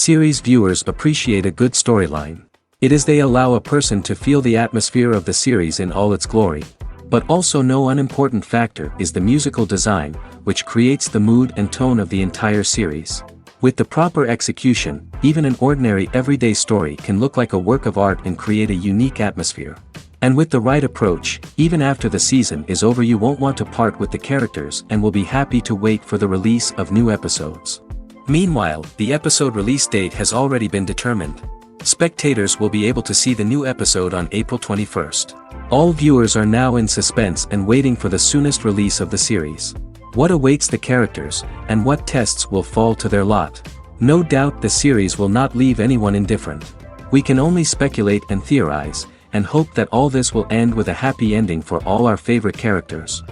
Series viewers appreciate a good storyline. It is they allow a person to feel the atmosphere of the series in all its glory. But also no unimportant factor is the musical design, which creates the mood and tone of the entire series. With the proper execution, even an ordinary everyday story can look like a work of art and create a unique atmosphere. And with the right approach, even after the season is over you won't want to part with the characters and will be happy to wait for the release of new episodes. Meanwhile, the episode release date has already been determined. Spectators will be able to see the new episode on April 21st. All viewers are now in suspense and waiting for the soonest release of the series. What awaits the characters, and what tests will fall to their lot? No doubt the series will not leave anyone indifferent. We can only speculate and theorize, and hope that all this will end with a happy ending for all our favorite characters.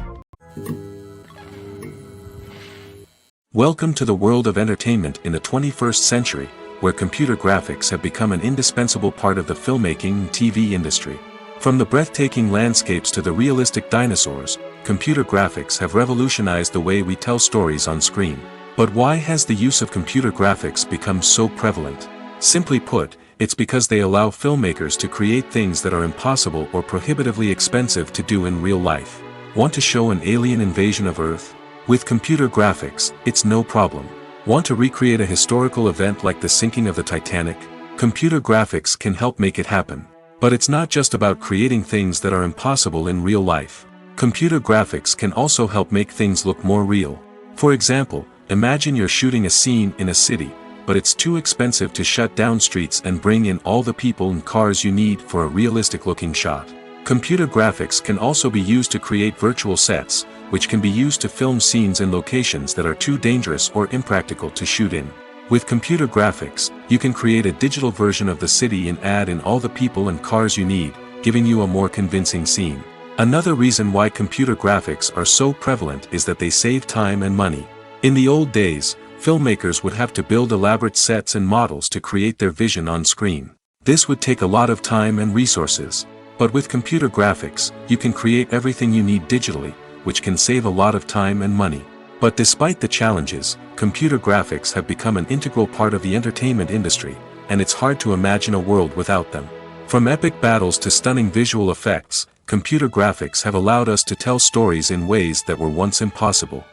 Welcome to the world of entertainment in the 21st century, where computer graphics have become an indispensable part of the filmmaking and TV industry. From the breathtaking landscapes to the realistic dinosaurs, computer graphics have revolutionized the way we tell stories on screen. But why has the use of computer graphics become so prevalent? Simply put, it's because they allow filmmakers to create things that are impossible or prohibitively expensive to do in real life. Want to show an alien invasion of Earth? With computer graphics, it's no problem. Want to recreate a historical event like the sinking of the Titanic? Computer graphics can help make it happen. But it's not just about creating things that are impossible in real life. Computer graphics can also help make things look more real. For example, imagine you're shooting a scene in a city, but it's too expensive to shut down streets and bring in all the people and cars you need for a realistic-looking shot. Computer graphics can also be used to create virtual sets, which can be used to film scenes in locations that are too dangerous or impractical to shoot in. With computer graphics, you can create a digital version of the city and add in all the people and cars you need, giving you a more convincing scene. Another reason why computer graphics are so prevalent is that they save time and money. In the old days, filmmakers would have to build elaborate sets and models to create their vision on screen. This would take a lot of time and resources. But with computer graphics, you can create everything you need digitally, which can save a lot of time and money. But despite the challenges, computer graphics have become an integral part of the entertainment industry, and it's hard to imagine a world without them. From epic battles to stunning visual effects, computer graphics have allowed us to tell stories in ways that were once impossible.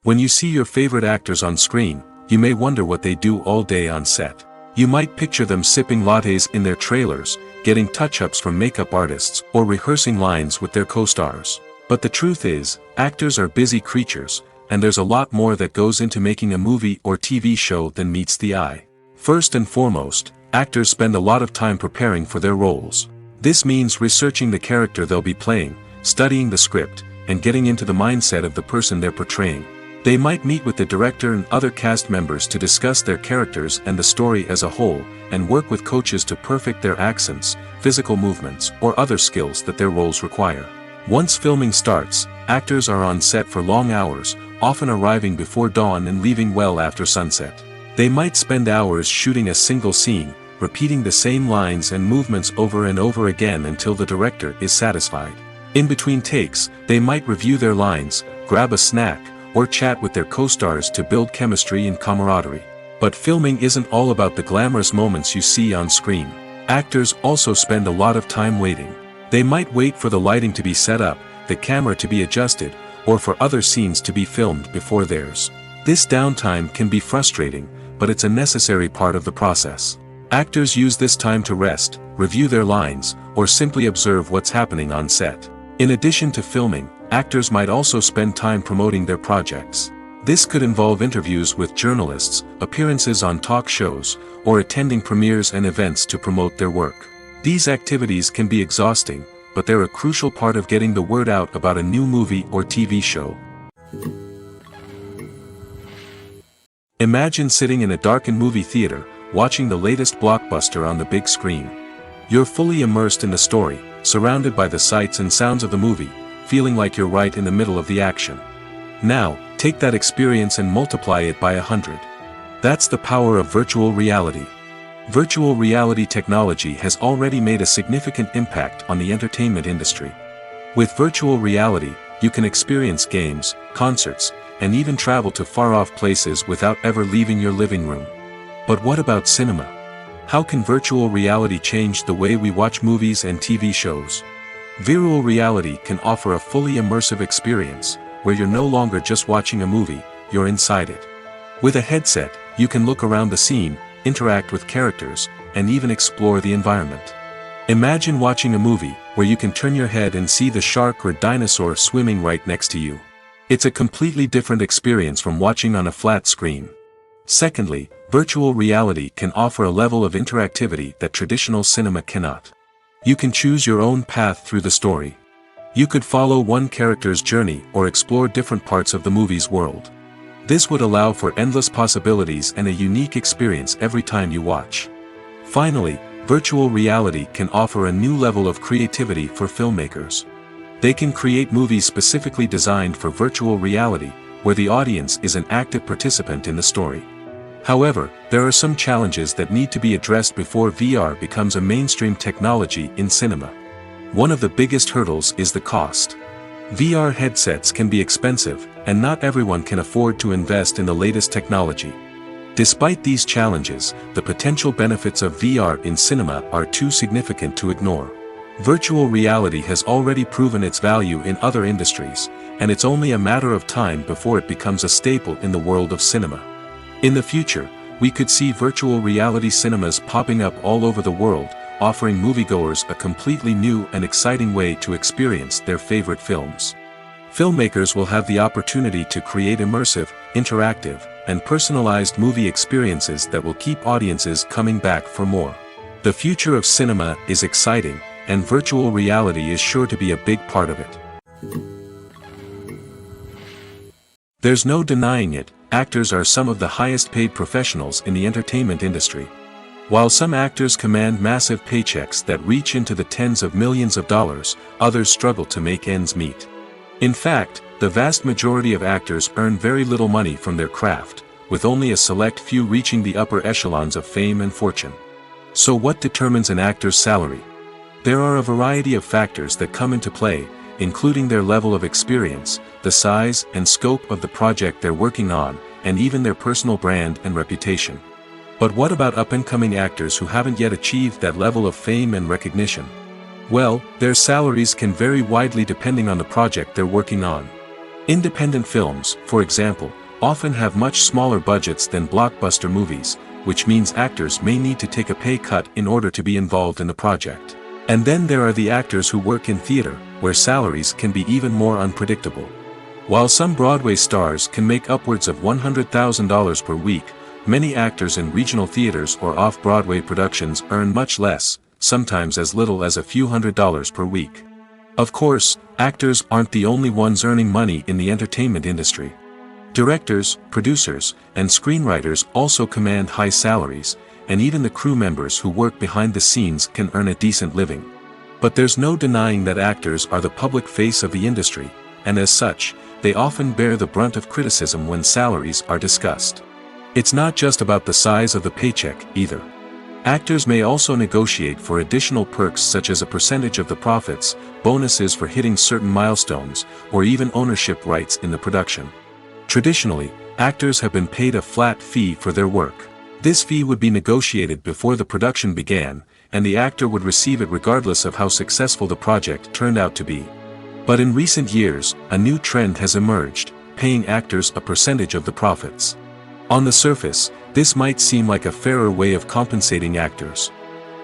When you see your favorite actors on screen, you may wonder what they do all day on set. You might picture them sipping lattes in their trailers, getting touch-ups from makeup artists, or rehearsing lines with their co-stars. But the truth is, actors are busy creatures, and there's a lot more that goes into making a movie or TV show than meets the eye. First and foremost, actors spend a lot of time preparing for their roles. This means researching the character they'll be playing, studying the script, and getting into the mindset of the person they're portraying. They might meet with the director and other cast members to discuss their characters and the story as a whole, and work with coaches to perfect their accents, physical movements, or other skills that their roles require. Once filming starts, actors are on set for long hours, often arriving before dawn and leaving well after sunset. They might spend hours shooting a single scene, repeating the same lines and movements over and over again until the director is satisfied. In between takes, they might review their lines, grab a snack, or chat with their co-stars to build chemistry and camaraderie. But filming isn't all about the glamorous moments you see on screen. Actors also spend a lot of time waiting. They might wait for the lighting to be set up, the camera to be adjusted, or for other scenes to be filmed before theirs. This downtime can be frustrating, but it's a necessary part of the process. Actors use this time to rest, review their lines, or simply observe what's happening on set. In addition to filming, actors might also spend time promoting their projects. This could involve interviews with journalists, appearances on talk shows, or attending premieres and events to promote their work. These activities can be exhausting, but they're a crucial part of getting the word out about a new movie or TV show. Imagine sitting in a darkened movie theater, watching the latest blockbuster on the big screen. You're fully immersed in the story, surrounded by the sights and sounds of the movie, feeling like you're right in the middle of the action. Now, take that experience and multiply it by 100. That's the power of virtual reality. Virtual reality technology has already made a significant impact on the entertainment industry. With virtual reality, you can experience games, concerts, and even travel to far-off places without ever leaving your living room. But what about cinema? How can virtual reality change the way we watch movies and TV shows? Virtual reality can offer a fully immersive experience, where you're no longer just watching a movie, you're inside it. With a headset, you can look around the scene, interact with characters, and even explore the environment. Imagine watching a movie, where you can turn your head and see the shark or dinosaur swimming right next to you. It's a completely different experience from watching on a flat screen. Secondly, virtual reality can offer a level of interactivity that traditional cinema cannot. You can choose your own path through the story. You could follow one character's journey or explore different parts of the movie's world. This would allow for endless possibilities and a unique experience every time you watch. Finally, virtual reality can offer a new level of creativity for filmmakers. They can create movies specifically designed for virtual reality, where the audience is an active participant in the story. However, there are some challenges that need to be addressed before VR becomes a mainstream technology in cinema. One of the biggest hurdles is the cost. VR headsets can be expensive, and not everyone can afford to invest in the latest technology. Despite these challenges, the potential benefits of VR in cinema are too significant to ignore. Virtual reality has already proven its value in other industries, and it's only a matter of time before it becomes a staple in the world of cinema. In the future, we could see virtual reality cinemas popping up all over the world, offering moviegoers a completely new and exciting way to experience their favorite films. Filmmakers will have the opportunity to create immersive, interactive, and personalized movie experiences that will keep audiences coming back for more. The future of cinema is exciting, and virtual reality is sure to be a big part of it. There's no denying it, actors are some of the highest paid professionals in the entertainment industry. While some actors command massive paychecks that reach into the tens of millions of dollars, others struggle to make ends meet. In fact, the vast majority of actors earn very little money from their craft, with only a select few reaching the upper echelons of fame and fortune. So what determines an actor's salary? There are a variety of factors that come into play, including their level of experience, the size and scope of the project they're working on, and even their personal brand and reputation. But what about up-and-coming actors who haven't yet achieved that level of fame and recognition? Well, their salaries can vary widely depending on the project they're working on. Independent films, for example, often have much smaller budgets than blockbuster movies, which means actors may need to take a pay cut in order to be involved in the project. And then there are the actors who work in theater, where salaries can be even more unpredictable. While some Broadway stars can make upwards of $100,000 per week, many actors in regional theaters or off-Broadway productions earn much less, sometimes as little as a few $100s per week. Of course, actors aren't the only ones earning money in the entertainment industry. Directors, producers, and screenwriters also command high salaries, and even the crew members who work behind the scenes can earn a decent living. But there's no denying that actors are the public face of the industry, and as such, they often bear the brunt of criticism when salaries are discussed. It's not just about the size of the paycheck, either. Actors may also negotiate for additional perks such as a percentage of the profits, bonuses for hitting certain milestones, or even ownership rights in the production. Traditionally, actors have been paid a flat fee for their work. This fee would be negotiated before the production began, and the actor would receive it regardless of how successful the project turned out to be. But in recent years, a new trend has emerged, paying actors a percentage of the profits. On the surface, this might seem like a fairer way of compensating actors.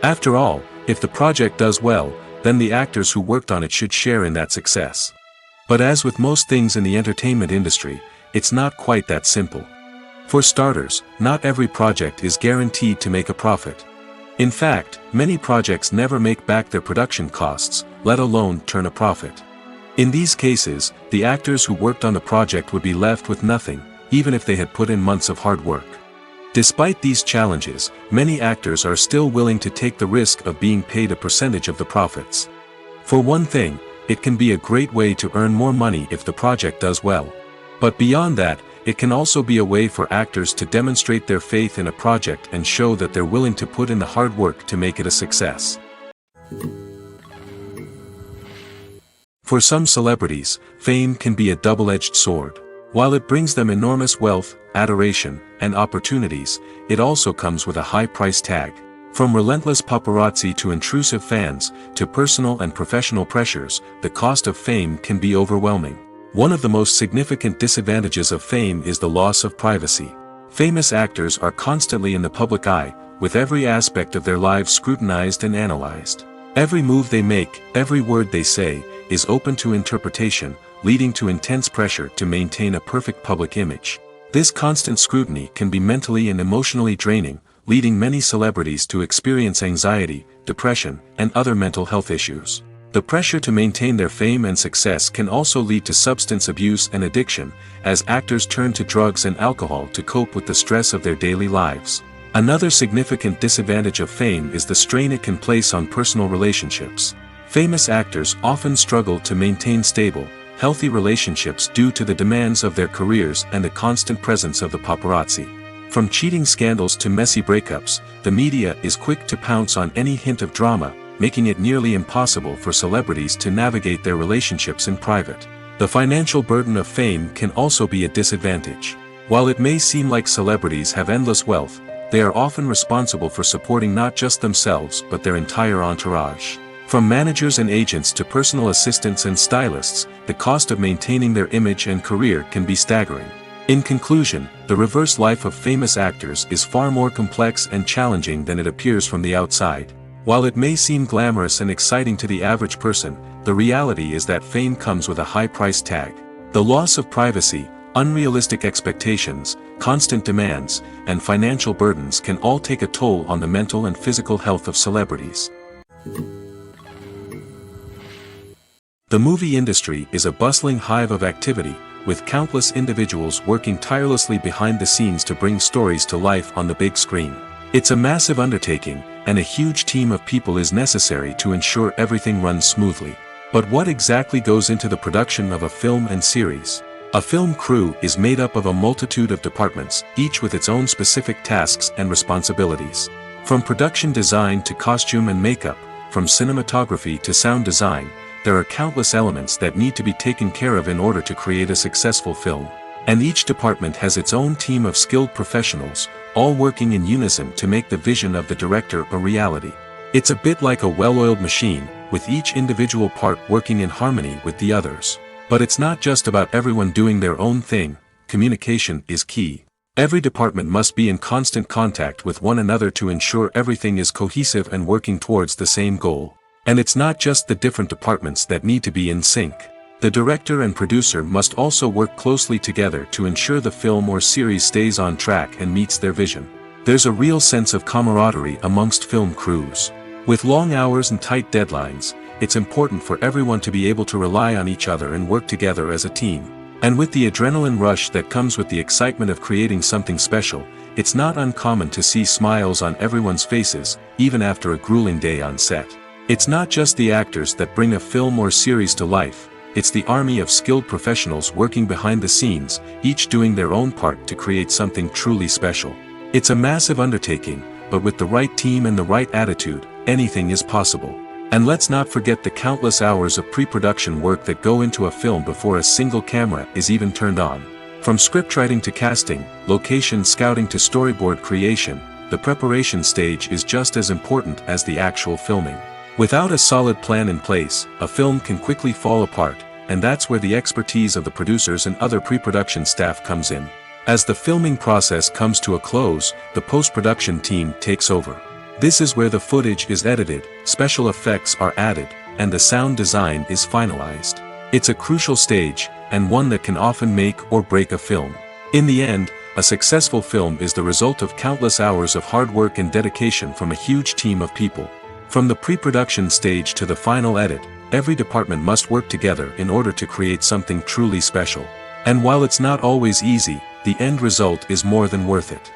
After all, if the project does well, then the actors who worked on it should share in that success. But as with most things in the entertainment industry, it's not quite that simple. For starters, not every project is guaranteed to make a profit. In fact, many projects never make back their production costs, let alone turn a profit. In these cases, the actors who worked on the project would be left with nothing, even if they had put in months of hard work. Despite these challenges, many actors are still willing to take the risk of being paid a percentage of the profits. For one thing, it can be a great way to earn more money if the project does well. But beyond that, it can also be a way for actors to demonstrate their faith in a project and show that they're willing to put in the hard work to make it a success. For some celebrities, fame can be a double-edged sword. While it brings them enormous wealth, adoration, and opportunities, it also comes with a high price tag. From relentless paparazzi to intrusive fans, to personal and professional pressures, the cost of fame can be overwhelming. One of the most significant disadvantages of fame is the loss of privacy. Famous actors are constantly in the public eye, with every aspect of their lives scrutinized and analyzed. Every move they make, every word they say, is open to interpretation, leading to intense pressure to maintain a perfect public image. This constant scrutiny can be mentally and emotionally draining, leading many celebrities to experience anxiety, depression, and other mental health issues. The pressure to maintain their fame and success can also lead to substance abuse and addiction, as actors turn to drugs and alcohol to cope with the stress of their daily lives. Another significant disadvantage of fame is the strain it can place on personal relationships. Famous actors often struggle to maintain stable, healthy relationships due to the demands of their careers and the constant presence of the paparazzi. From cheating scandals to messy breakups, the media is quick to pounce on any hint of drama, making it nearly impossible for celebrities to navigate their relationships in private. The financial burden of fame can also be a disadvantage. While it may seem like celebrities have endless wealth, they are often responsible for supporting not just themselves but their entire entourage. From managers and agents to personal assistants and stylists, the cost of maintaining their image and career can be staggering. In conclusion, the reverse life of famous actors is far more complex and challenging than it appears from the outside. While it may seem glamorous and exciting to the average person, the reality is that fame comes with a high price tag. The loss of privacy, unrealistic expectations, constant demands, and financial burdens can all take a toll on the mental and physical health of celebrities. The movie industry is a bustling hive of activity, with countless individuals working tirelessly behind the scenes to bring stories to life on the big screen. It's a massive undertaking, and a huge team of people is necessary to ensure everything runs smoothly. But what exactly goes into the production of a film and series? A film crew is made up of a multitude of departments, each with its own specific tasks and responsibilities. From production design to costume and makeup, from cinematography to sound design, there are countless elements that need to be taken care of in order to create a successful film. And each department has its own team of skilled professionals, all working in unison to make the vision of the director a reality. It's a bit like a well-oiled machine, with each individual part working in harmony with the others. But it's not just about everyone doing their own thing. Communication is key. Every department must be in constant contact with one another to ensure everything is cohesive and working towards the same goal. And it's not just the different departments that need to be in sync. The director and producer must also work closely together to ensure the film or series stays on track and meets their vision. There's a real sense of camaraderie amongst film crews. With long hours and tight deadlines, it's important for everyone to be able to rely on each other and work together as a team. And with the adrenaline rush that comes with the excitement of creating something special, it's not uncommon to see smiles on everyone's faces, even after a grueling day on set. It's not just the actors that bring a film or series to life, it's the army of skilled professionals working behind the scenes, each doing their own part to create something truly special. It's a massive undertaking, but with the right team and the right attitude, anything is possible. And let's not forget the countless hours of pre-production work that go into a film before a single camera is even turned on. From scriptwriting to casting, location scouting to storyboard creation, the preparation stage is just as important as the actual filming. Without a solid plan in place, a film can quickly fall apart, and that's where the expertise of the producers and other pre-production staff comes in. As the filming process comes to a close, the post-production team takes over. This is where the footage is edited, special effects are added, and the sound design is finalized. It's a crucial stage, and one that can often make or break a film. In the end, a successful film is the result of countless hours of hard work and dedication from a huge team of people. From the pre-production stage to the final edit, every department must work together in order to create something truly special. And while it's not always easy, the end result is more than worth it.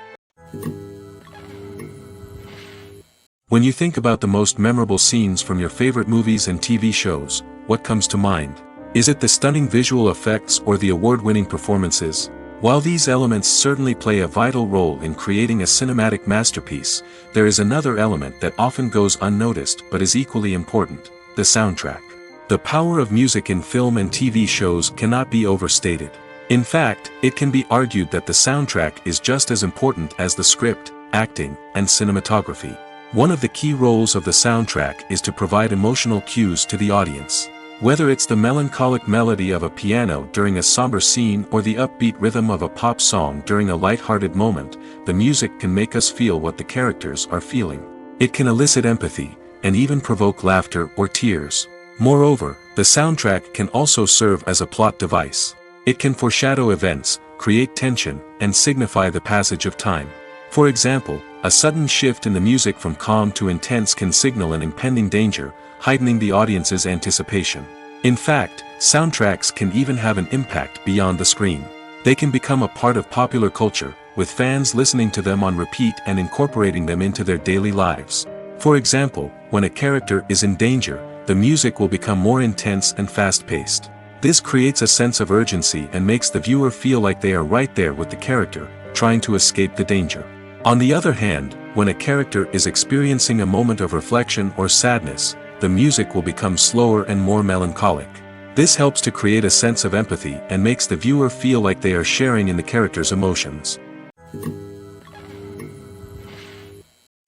When you think about the most memorable scenes from your favorite movies and TV shows, what comes to mind? Is it the stunning visual effects or the award-winning performances? While these elements certainly play a vital role in creating a cinematic masterpiece, there is another element that often goes unnoticed but is equally important: the soundtrack. The power of music in film and TV shows cannot be overstated. In fact, it can be argued that the soundtrack is just as important as the script, acting, and cinematography. One of the key roles of the soundtrack is to provide emotional cues to the audience. Whether it's the melancholic melody of a piano during a somber scene or the upbeat rhythm of a pop song during a light-hearted moment, the music can make us feel what the characters are feeling. It can elicit empathy, and even provoke laughter or tears. Moreover, the soundtrack can also serve as a plot device. It can foreshadow events, create tension, and signify the passage of time. For example, a sudden shift in the music from calm to intense can signal an impending danger, heightening the audience's anticipation. In fact, soundtracks can even have an impact beyond the screen. They can become a part of popular culture, with fans listening to them on repeat and incorporating them into their daily lives. For example, when a character is in danger, the music will become more intense and fast-paced. This creates a sense of urgency and makes the viewer feel like they are right there with the character, trying to escape the danger. On the other hand, when a character is experiencing a moment of reflection or sadness, the music will become slower and more melancholic. This helps to create a sense of empathy and makes the viewer feel like they are sharing in the character's emotions.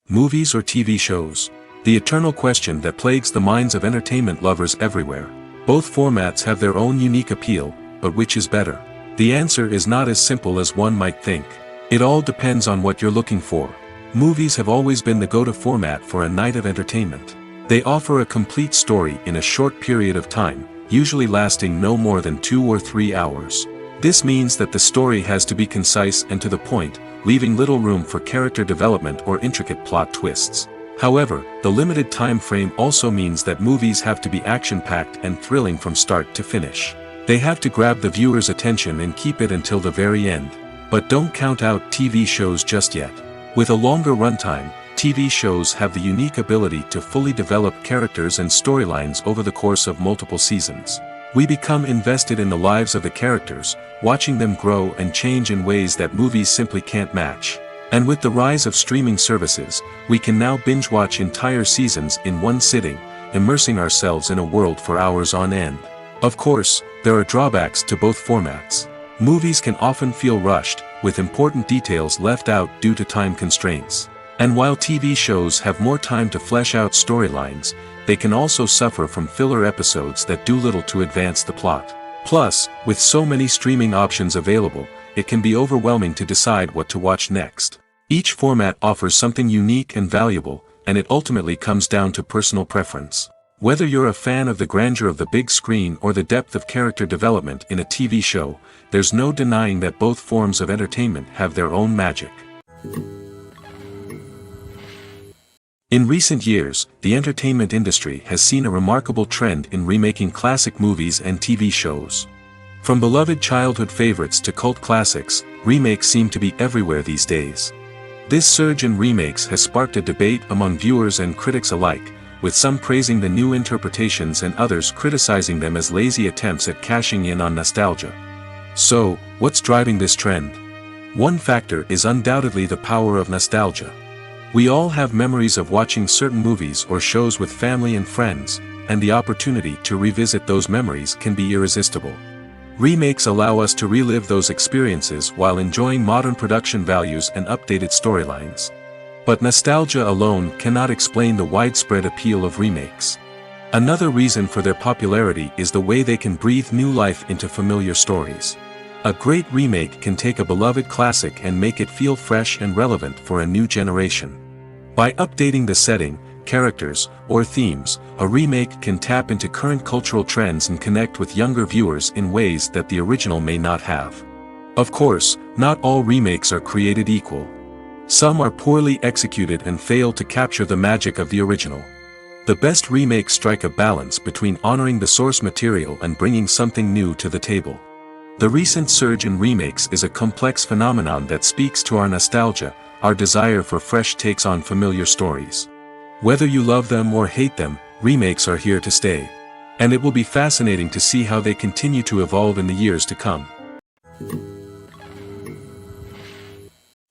Movies or TV shows? The eternal question that plagues the minds of entertainment lovers everywhere. Both formats have their own unique appeal, but which is better? The answer is not as simple as one might think. It all depends on what you're looking for. Movies have always been the go-to format for a night of entertainment. They offer a complete story in a short period of time, usually lasting no more than 2 or 3 hours. This means that the story has to be concise and to the point, leaving little room for character development or intricate plot twists. However, the limited time frame also means that movies have to be action-packed and thrilling from start to finish. They have to grab the viewer's attention and keep it until the very end. But don't count out TV shows just yet. With a longer runtime, TV shows have the unique ability to fully develop characters and storylines over the course of multiple seasons. We become invested in the lives of the characters, watching them grow and change in ways that movies simply can't match. And with the rise of streaming services, we can now binge-watch entire seasons in one sitting, immersing ourselves in a world for hours on end. Of course, there are drawbacks to both formats. Movies can often feel rushed, with important details left out due to time constraints. And while TV shows have more time to flesh out storylines, they can also suffer from filler episodes that do little to advance the plot. Plus, with so many streaming options available, it can be overwhelming to decide what to watch next. Each format offers something unique and valuable, and it ultimately comes down to personal preference. Whether you're a fan of the grandeur of the big screen or the depth of character development in a TV show, there's no denying that both forms of entertainment have their own magic. In recent years, the entertainment industry has seen a remarkable trend in remaking classic movies and TV shows. From beloved childhood favorites to cult classics, remakes seem to be everywhere these days. This surge in remakes has sparked a debate among viewers and critics alike, with some praising the new interpretations and others criticizing them as lazy attempts at cashing in on nostalgia. So, what's driving this trend? One factor is undoubtedly the power of nostalgia. We all have memories of watching certain movies or shows with family and friends, and the opportunity to revisit those memories can be irresistible. Remakes allow us to relive those experiences while enjoying modern production values and updated storylines. But nostalgia alone cannot explain the widespread appeal of remakes. Another reason for their popularity is the way they can breathe new life into familiar stories. A great remake can take a beloved classic and make it feel fresh and relevant for a new generation. By updating the setting, characters, or themes, a remake can tap into current cultural trends and connect with younger viewers in ways that the original may not have. Of course, not all remakes are created equal. Some are poorly executed and fail to capture the magic of the original. The best remakes strike a balance between honoring the source material and bringing something new to the table. The recent surge in remakes is a complex phenomenon that speaks to our nostalgia, our desire for fresh takes on familiar stories. Whether you love them or hate them, remakes are here to stay. And it will be fascinating to see how they continue to evolve in the years to come.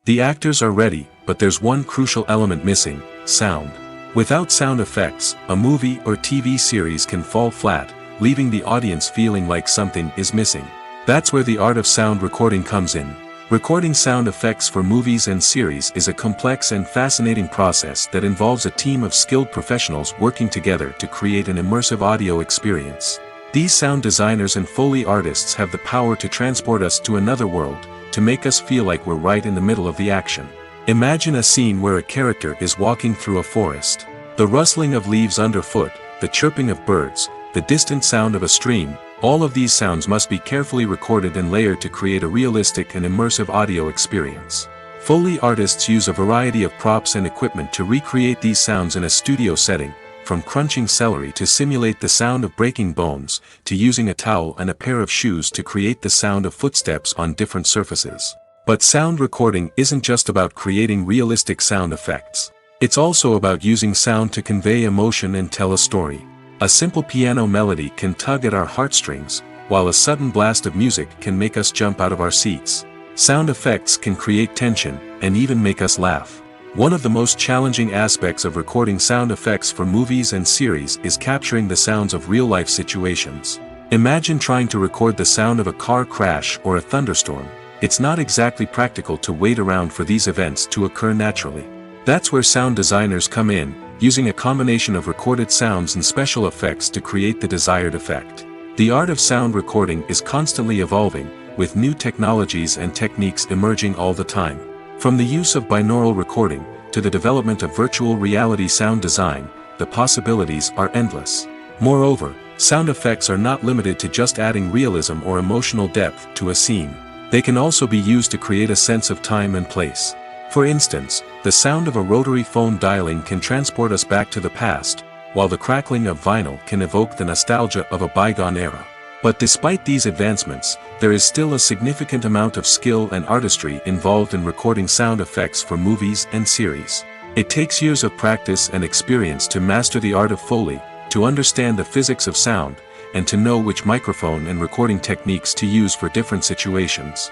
The actors are ready, but there's one crucial element missing: sound. Without sound effects, a movie or TV series can fall flat, leaving the audience feeling like something is missing. That's where the art of sound recording comes in. Recording sound effects for movies and series is a complex and fascinating process that involves a team of skilled professionals working together to create an immersive audio experience. These sound designers and Foley artists have the power to transport us to another world, to make us feel like we're right in the middle of the action. Imagine a scene where a character is walking through a forest. The rustling of leaves underfoot, the chirping of birds, the distant sound of a stream, all of these sounds must be carefully recorded and layered to create a realistic and immersive audio experience. Foley artists use a variety of props and equipment to recreate these sounds in a studio setting, from crunching celery to simulate the sound of breaking bones, to using a towel and a pair of shoes to create the sound of footsteps on different surfaces. But sound recording isn't just about creating realistic sound effects. It's also about using sound to convey emotion and tell a story. A simple piano melody can tug at our heartstrings, while a sudden blast of music can make us jump out of our seats. Sound effects can create tension, and even make us laugh. One of the most challenging aspects of recording sound effects for movies and series is capturing the sounds of real-life situations. Imagine trying to record the sound of a car crash or a thunderstorm. It's not exactly practical to wait around for these events to occur naturally. That's where sound designers come in, using a combination of recorded sounds and special effects to create the desired effect. The art of sound recording is constantly evolving, with new technologies and techniques emerging all the time. From the use of binaural recording, to the development of virtual reality sound design, the possibilities are endless. Moreover, sound effects are not limited to just adding realism or emotional depth to a scene. They can also be used to create a sense of time and place. For instance, the sound of a rotary phone dialing can transport us back to the past, while the crackling of vinyl can evoke the nostalgia of a bygone era. But despite these advancements, there is still a significant amount of skill and artistry involved in recording sound effects for movies and series. It takes years of practice and experience to master the art of Foley, to understand the physics of sound, and to know which microphone and recording techniques to use for different situations.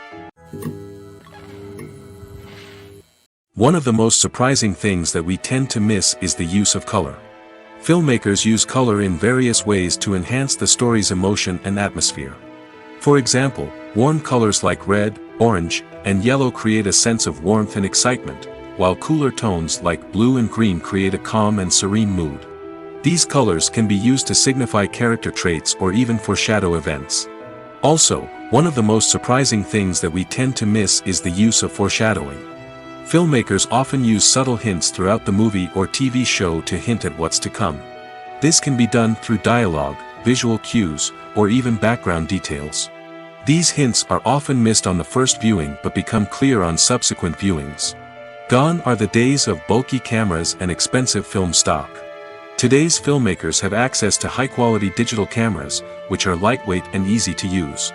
One of the most surprising things that we tend to miss is the use of color. Filmmakers use color in various ways to enhance the story's emotion and atmosphere. For example, warm colors like red, orange, and yellow create a sense of warmth and excitement, while cooler tones like blue and green create a calm and serene mood. These colors can be used to signify character traits or even foreshadow events. Also, one of the most surprising things that we tend to miss is the use of foreshadowing. Filmmakers often use subtle hints throughout the movie or TV show to hint at what's to come. This can be done through dialogue, visual cues, or even background details. These hints are often missed on the first viewing but become clear on subsequent viewings. Gone are the days of bulky cameras and expensive film stock. Today's filmmakers have access to high-quality digital cameras, which are lightweight and easy to use.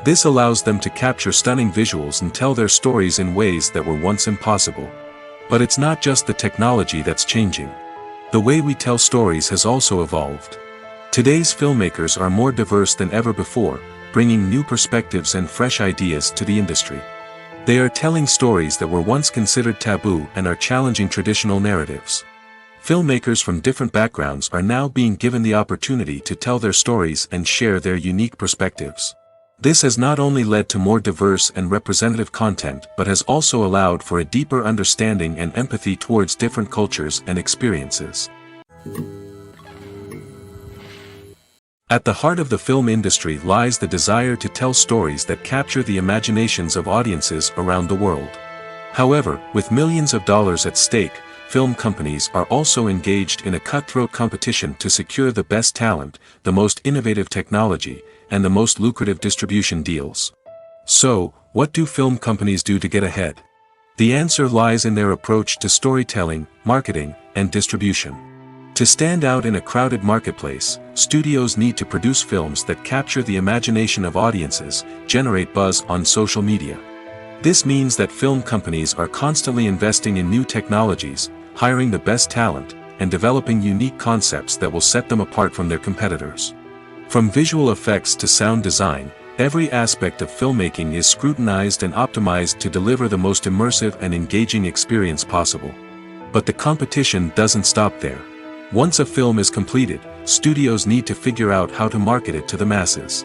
This allows them to capture stunning visuals and tell their stories in ways that were once impossible. But it's not just the technology that's changing. The way we tell stories has also evolved. Today's filmmakers are more diverse than ever before, bringing new perspectives and fresh ideas to the industry. They are telling stories that were once considered taboo and are challenging traditional narratives. Filmmakers from different backgrounds are now being given the opportunity to tell their stories and share their unique perspectives. This has not only led to more diverse and representative content but has also allowed for a deeper understanding and empathy towards different cultures and experiences. At the heart of the film industry lies the desire to tell stories that capture the imaginations of audiences around the world. However, with millions of dollars at stake, film companies are also engaged in a cutthroat competition to secure the best talent, the most innovative technology, and the most lucrative distribution deals. So, what do film companies do to get ahead? The answer lies in their approach to storytelling, marketing, and distribution. To stand out in a crowded marketplace, studios need to produce films that capture the imagination of audiences, generate buzz on social media. This means that film companies are constantly investing in new technologies, hiring the best talent, and developing unique concepts that will set them apart from their competitors. From visual effects to sound design, every aspect of filmmaking is scrutinized and optimized to deliver the most immersive and engaging experience possible. But the competition doesn't stop there. Once a film is completed, studios need to figure out how to market it to the masses.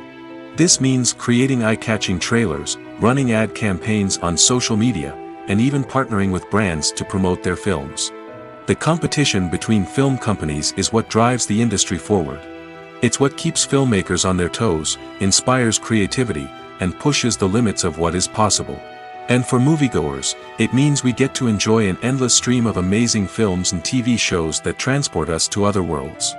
This means creating eye-catching trailers, running ad campaigns on social media, and even partnering with brands to promote their films. The competition between film companies is what drives the industry forward. It's what keeps filmmakers on their toes, inspires creativity, and pushes the limits of what is possible. And for moviegoers, it means we get to enjoy an endless stream of amazing films and TV shows that transport us to other worlds.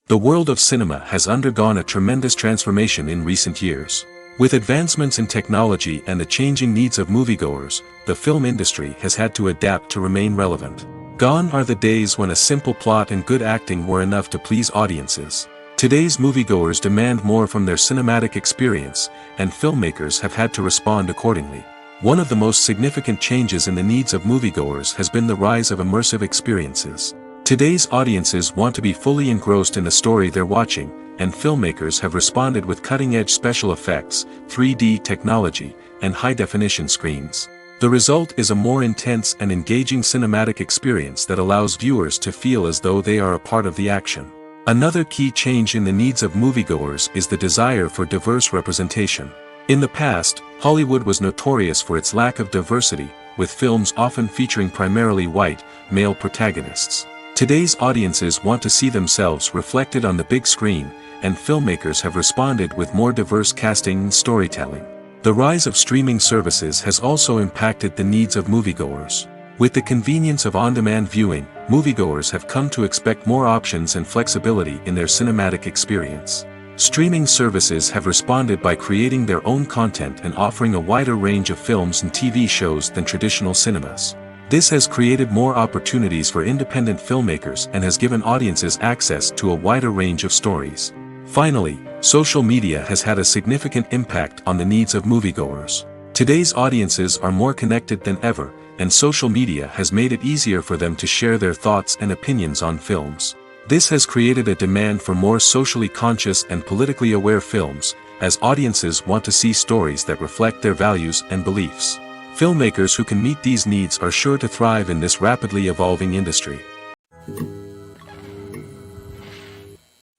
The world of cinema has undergone a tremendous transformation in recent years. With advancements in technology and the changing needs of moviegoers, the film industry has had to adapt to remain relevant. Gone are the days when a simple plot and good acting were enough to please audiences. Today's moviegoers demand more from their cinematic experience, and filmmakers have had to respond accordingly. One of the most significant changes in the needs of moviegoers has been the rise of immersive experiences. Today's audiences want to be fully engrossed in the story they're watching, and filmmakers have responded with cutting-edge special effects, 3D technology, and high-definition screens. The result is a more intense and engaging cinematic experience that allows viewers to feel as though they are a part of the action. Another key change in the needs of moviegoers is the desire for diverse representation. In the past, Hollywood was notorious for its lack of diversity, with films often featuring primarily white, male protagonists. Today's audiences want to see themselves reflected on the big screen, and filmmakers have responded with more diverse casting and storytelling. The rise of streaming services has also impacted the needs of moviegoers. With the convenience of on-demand viewing, moviegoers have come to expect more options and flexibility in their cinematic experience. Streaming services have responded by creating their own content and offering a wider range of films and TV shows than traditional cinemas. This has created more opportunities for independent filmmakers and has given audiences access to a wider range of stories. Finally, social media has had a significant impact on the needs of moviegoers. Today's audiences are more connected than ever, and social media has made it easier for them to share their thoughts and opinions on films. This has created a demand for more socially conscious and politically aware films, as audiences want to see stories that reflect their values and beliefs. Filmmakers who can meet these needs are sure to thrive in this rapidly evolving industry.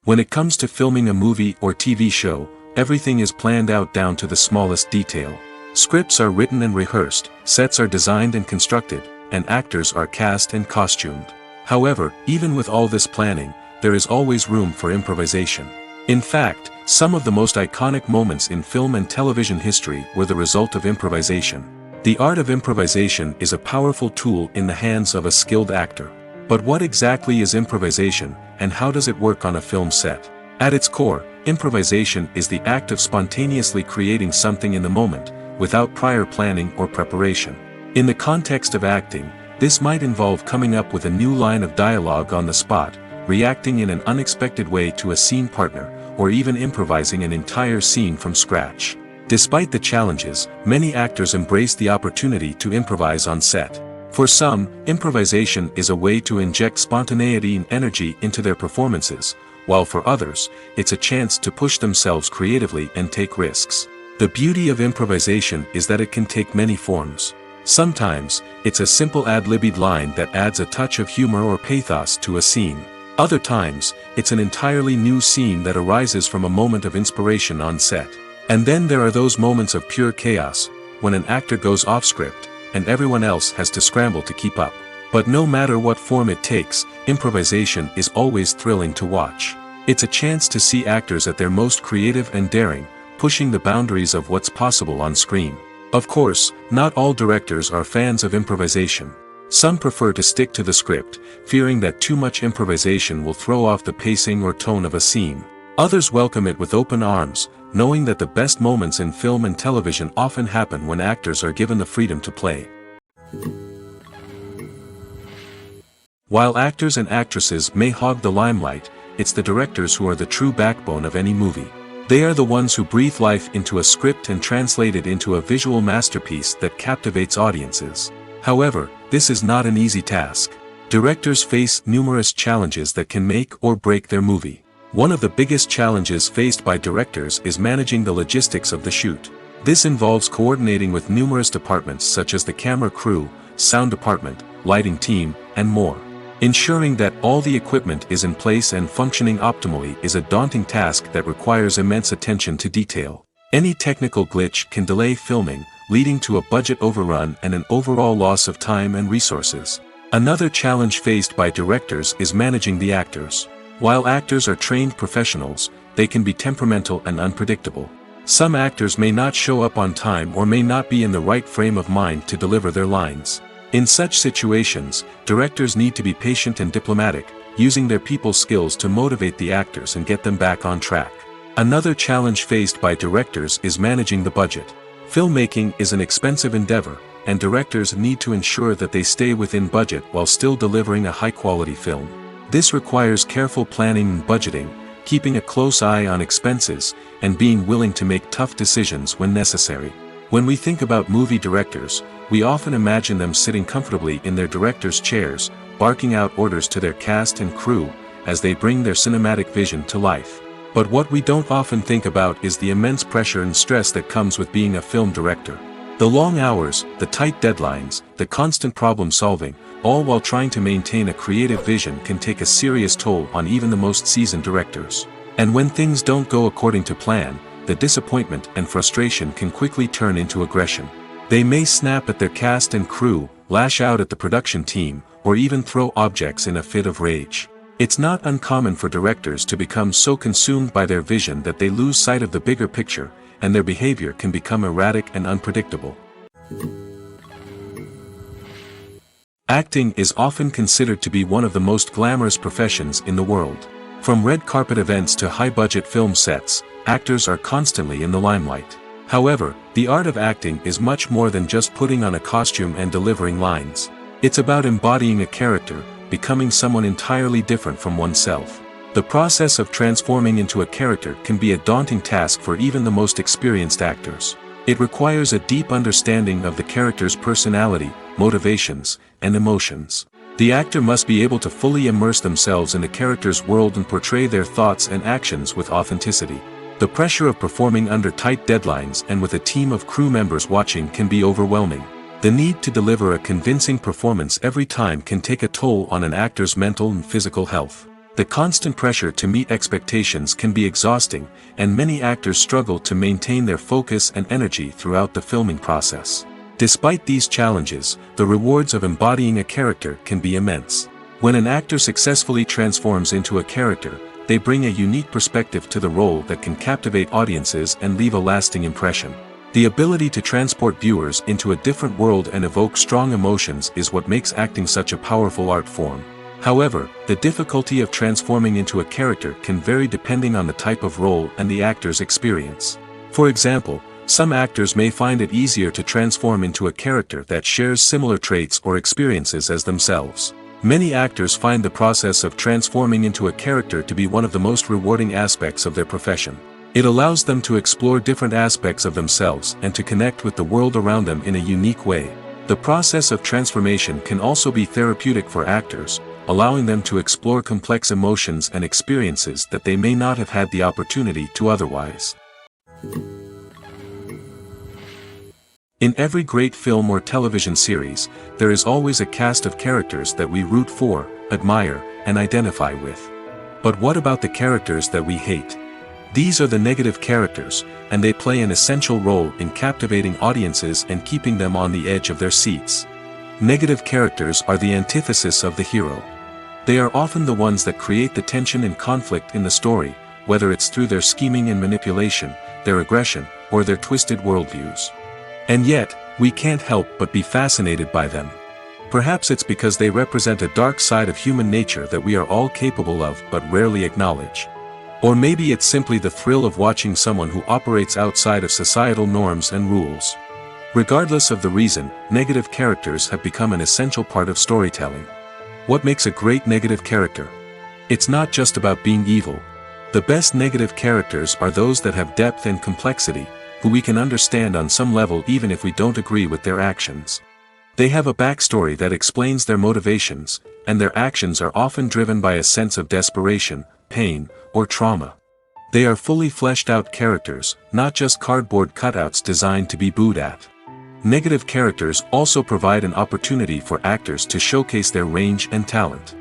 When it comes to filming a movie or TV show, everything is planned out down to the smallest detail. Scripts are written and rehearsed, sets are designed and constructed, and actors are cast and costumed. However, even with all this planning, there is always room for improvisation. In fact, some of the most iconic moments in film and television history were the result of improvisation. The art of improvisation is a powerful tool in the hands of a skilled actor. But what exactly is improvisation, and how does it work on a film set? At its core, improvisation is the act of spontaneously creating something in the moment, without prior planning or preparation. In the context of acting, this might involve coming up with a new line of dialogue on the spot, reacting in an unexpected way to a scene partner, or even improvising an entire scene from scratch. Despite the challenges, many actors embrace the opportunity to improvise on set. For some, improvisation is a way to inject spontaneity and energy into their performances, while for others, it's a chance to push themselves creatively and take risks. The beauty of improvisation is that it can take many forms. Sometimes, it's a simple ad-libbed line that adds a touch of humor or pathos to a scene. Other times, it's an entirely new scene that arises from a moment of inspiration on set. And then there are those moments of pure chaos, when an actor goes off script, and everyone else has to scramble to keep up. But no matter what form it takes, improvisation is always thrilling to watch. It's a chance to see actors at their most creative and daring, pushing the boundaries of what's possible on screen. Of course, not all directors are fans of improvisation. Some prefer to stick to the script, fearing that too much improvisation will throw off the pacing or tone of a scene. Others welcome it with open arms, knowing that the best moments in film and television often happen when actors are given the freedom to play. While actors and actresses may hog the limelight, it's the directors who are the true backbone of any movie. They are the ones who breathe life into a script and translate it into a visual masterpiece that captivates audiences. However, this is not an easy task. Directors face numerous challenges that can make or break their movie. One of the biggest challenges faced by directors is managing the logistics of the shoot. This involves coordinating with numerous departments such as the camera crew, sound department, lighting team, and more. Ensuring that all the equipment is in place and functioning optimally is a daunting task that requires immense attention to detail. Any technical glitch can delay filming, leading to a budget overrun and an overall loss of time and resources. Another challenge faced by directors is managing the actors. While actors are trained professionals, they can be temperamental and unpredictable. Some actors may not show up on time or may not be in the right frame of mind to deliver their lines. In such situations, directors need to be patient and diplomatic, using their people skills to motivate the actors and get them back on track. Another challenge faced by directors is managing the budget. Filmmaking is an expensive endeavor, and directors need to ensure that they stay within budget while still delivering a high-quality film. This requires careful planning and budgeting, keeping a close eye on expenses, and being willing to make tough decisions when necessary. When we think about movie directors, we often imagine them sitting comfortably in their director's chairs, barking out orders to their cast and crew, as they bring their cinematic vision to life. But what we don't often think about is the immense pressure and stress that comes with being a film director. The long hours, the tight deadlines, the constant problem solving, all while trying to maintain a creative vision can take a serious toll on even the most seasoned directors. And when things don't go according to plan, the disappointment and frustration can quickly turn into aggression. They may snap at their cast and crew, lash out at the production team, or even throw objects in a fit of rage. It's not uncommon for directors to become so consumed by their vision that they lose sight of the bigger picture, and their behavior can become erratic and unpredictable. Acting is often considered to be one of the most glamorous professions in the world. From red carpet events to high-budget film sets, actors are constantly in the limelight. However, the art of acting is much more than just putting on a costume and delivering lines. It's about embodying a character, becoming someone entirely different from oneself. The process of transforming into a character can be a daunting task for even the most experienced actors. It requires a deep understanding of the character's personality, motivations, and emotions. The actor must be able to fully immerse themselves in the character's world and portray their thoughts and actions with authenticity. The pressure of performing under tight deadlines and with a team of crew members watching can be overwhelming. The need to deliver a convincing performance every time can take a toll on an actor's mental and physical health. The constant pressure to meet expectations can be exhausting, and many actors struggle to maintain their focus and energy throughout the filming process. Despite these challenges, the rewards of embodying a character can be immense. When an actor successfully transforms into a character, they bring a unique perspective to the role that can captivate audiences and leave a lasting impression. The ability to transport viewers into a different world and evoke strong emotions is what makes acting such a powerful art form. However, the difficulty of transforming into a character can vary depending on the type of role and the actor's experience. For example, some actors may find it easier to transform into a character that shares similar traits or experiences as themselves. Many actors find the process of transforming into a character to be one of the most rewarding aspects of their profession. It allows them to explore different aspects of themselves and to connect with the world around them in a unique way. The process of transformation can also be therapeutic for actors, allowing them to explore complex emotions and experiences that they may not have had the opportunity to otherwise. In every great film or television series, there is always a cast of characters that we root for, admire, and identify with. But what about the characters that we hate? These are the negative characters, and they play an essential role in captivating audiences and keeping them on the edge of their seats. Negative characters are the antithesis of the hero. They are often the ones that create the tension and conflict in the story, whether it's through their scheming and manipulation, their aggression, or their twisted worldviews. And yet, we can't help but be fascinated by them. Perhaps it's because they represent a dark side of human nature that we are all capable of but rarely acknowledge. Or maybe it's simply the thrill of watching someone who operates outside of societal norms and rules. Regardless of the reason, negative characters have become an essential part of storytelling. What makes a great negative character? It's not just about being evil. The best negative characters are those that have depth and complexity, who we can understand on some level even if we don't agree with their actions. They have a backstory that explains their motivations, and their actions are often driven by a sense of desperation, pain, or trauma. They are fully fleshed out characters, not just cardboard cutouts designed to be booed at. Negative characters also provide an opportunity for actors to showcase their range and talent.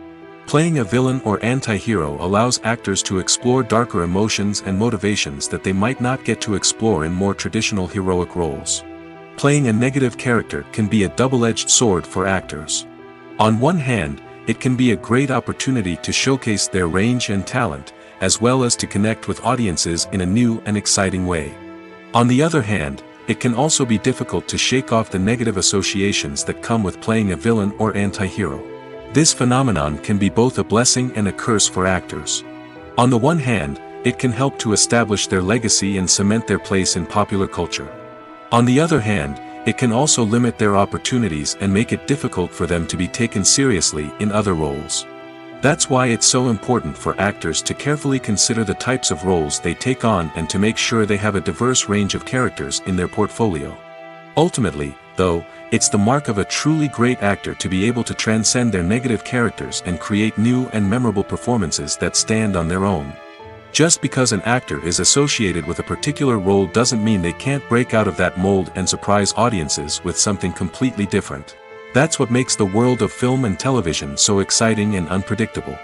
Playing a villain or anti-hero allows actors to explore darker emotions and motivations that they might not get to explore in more traditional heroic roles. Playing a negative character can be a double-edged sword for actors. On one hand, it can be a great opportunity to showcase their range and talent, as well as to connect with audiences in a new and exciting way. On the other hand, it can also be difficult to shake off the negative associations that come with playing a villain or anti-hero. This phenomenon can be both a blessing and a curse for actors. On the one hand, it can help to establish their legacy and cement their place in popular culture. On the other hand, it can also limit their opportunities and make it difficult for them to be taken seriously in other roles. That's why it's so important for actors to carefully consider the types of roles they take on and to make sure they have a diverse range of characters in their portfolio. Ultimately, though, it's the mark of a truly great actor to be able to transcend their negative characters and create new and memorable performances that stand on their own. Just because an actor is associated with a particular role doesn't mean they can't break out of that mold and surprise audiences with something completely different. That's what makes the world of film and television so exciting and unpredictable.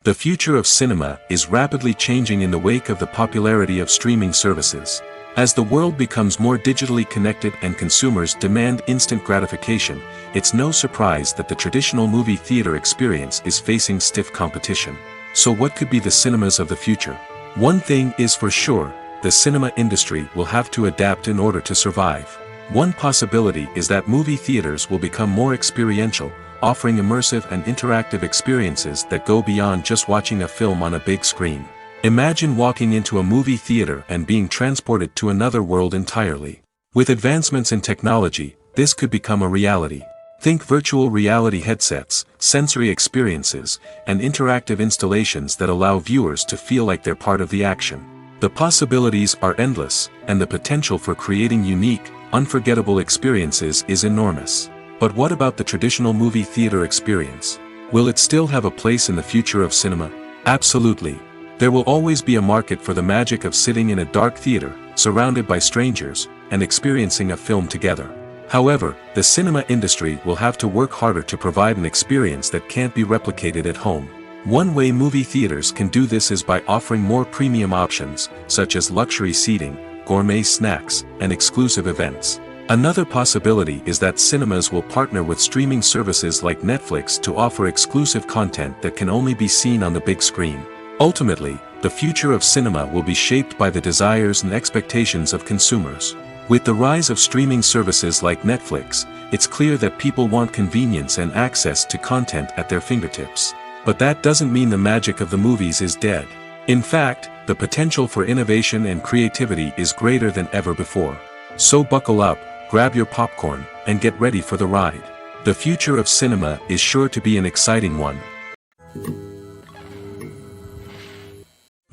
The future of cinema is rapidly changing in the wake of the popularity of streaming services. As the world becomes more digitally connected and consumers demand instant gratification, it's no surprise that the traditional movie theater experience is facing stiff competition. So what could be the cinemas of the future? One thing is for sure, the cinema industry will have to adapt in order to survive. One possibility is that movie theaters will become more experiential, offering immersive and interactive experiences that go beyond just watching a film on a big screen. Imagine walking into a movie theater and being transported to another world entirely. With advancements in technology, this could become a reality. Think virtual reality headsets, sensory experiences, and interactive installations that allow viewers to feel like they're part of the action. The possibilities are endless, and the potential for creating unique, unforgettable experiences is enormous. But what about the traditional movie theater experience? Will it still have a place in the future of cinema? Absolutely. There will always be a market for the magic of sitting in a dark theater, surrounded by strangers, and experiencing a film together. However, the cinema industry will have to work harder to provide an experience that can't be replicated at home. One way movie theaters can do this is by offering more premium options, such as luxury seating, gourmet snacks, and exclusive events. Another possibility is that cinemas will partner with streaming services like Netflix to offer exclusive content that can only be seen on the big screen. Ultimately, the future of cinema will be shaped by the desires and expectations of consumers. With the rise of streaming services like Netflix, it's clear that people want convenience and access to content at their fingertips. But that doesn't mean the magic of the movies is dead. In fact, the potential for innovation and creativity is greater than ever before. So buckle up, grab your popcorn, and get ready for the ride. The future of cinema is sure to be an exciting one.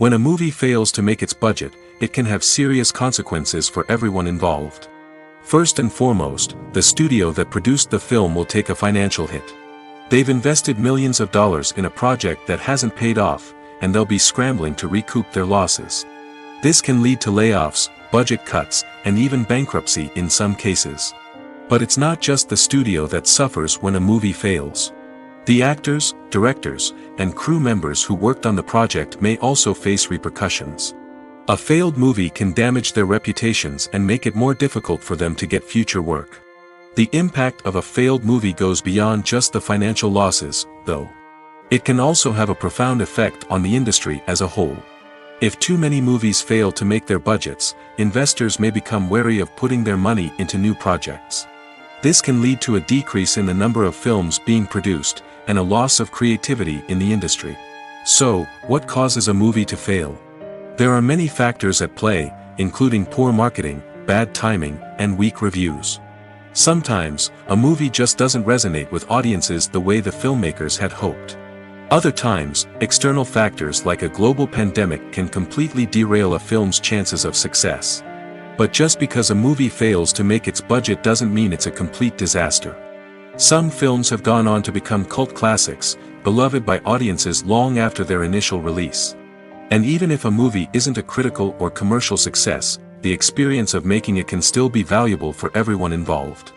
When a movie fails to make its budget, it can have serious consequences for everyone involved. First and foremost, the studio that produced the film will take a financial hit. They've invested millions of dollars in a project that hasn't paid off, and they'll be scrambling to recoup their losses. This can lead to layoffs, budget cuts, and even bankruptcy in some cases. But it's not just the studio that suffers when a movie fails. The actors, directors, and crew members who worked on the project may also face repercussions. A failed movie can damage their reputations and make it more difficult for them to get future work. The impact of a failed movie goes beyond just the financial losses, though. It can also have a profound effect on the industry as a whole. If too many movies fail to make their budgets, investors may become wary of putting their money into new projects. This can lead to a decrease in the number of films being produced, and a loss of creativity in the industry. So, what causes a movie to fail? There are many factors at play, including poor marketing, bad timing, and weak reviews. Sometimes, a movie just doesn't resonate with audiences the way the filmmakers had hoped. Other times, external factors like a global pandemic can completely derail a film's chances of success. But just because a movie fails to make its budget doesn't mean it's a complete disaster. Some films have gone on to become cult classics, beloved by audiences long after their initial release. And even if a movie isn't a critical or commercial success, the experience of making it can still be valuable for everyone involved.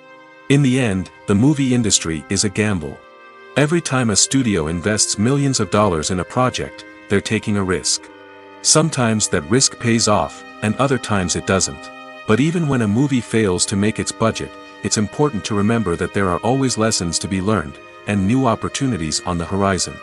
In the end, the movie industry is a gamble. Every time a studio invests millions of dollars in a project, they're taking a risk. Sometimes that risk pays off, and other times it doesn't. But even when a movie fails to make its budget, it's important to remember that there are always lessons to be learned, and new opportunities on the horizon.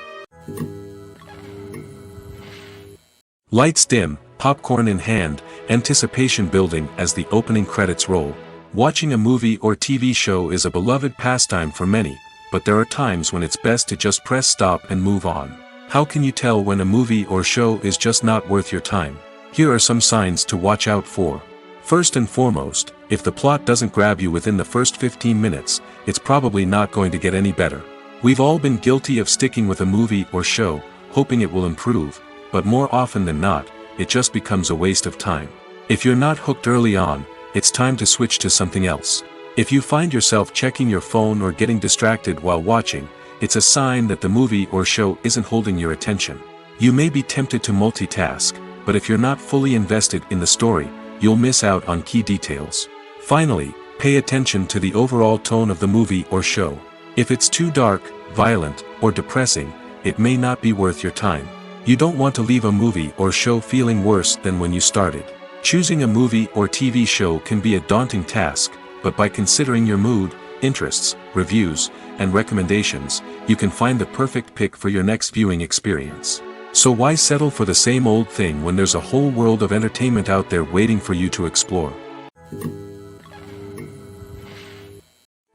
Lights dim, popcorn in hand, anticipation building as the opening credits roll. Watching a movie or TV show is a beloved pastime for many, but there are times when it's best to just press stop and move on. How can you tell when a movie or show is just not worth your time? Here are some signs to watch out for. First and foremost, if the plot doesn't grab you within the first 15 minutes, it's probably not going to get any better. We've all been guilty of sticking with a movie or show, hoping it will improve, but more often than not, it just becomes a waste of time. If you're not hooked early on, it's time to switch to something else. If you find yourself checking your phone or getting distracted while watching, it's a sign that the movie or show isn't holding your attention. You may be tempted to multitask, but if you're not fully invested in the story, you'll miss out on key details. Finally, pay attention to the overall tone of the movie or show. If it's too dark, violent, or depressing, it may not be worth your time. You don't want to leave a movie or show feeling worse than when you started. Choosing a movie or TV show can be a daunting task, but by considering your mood, interests, reviews, and recommendations, you can find the perfect pick for your next viewing experience. So why settle for the same old thing when there's a whole world of entertainment out there waiting for you to explore?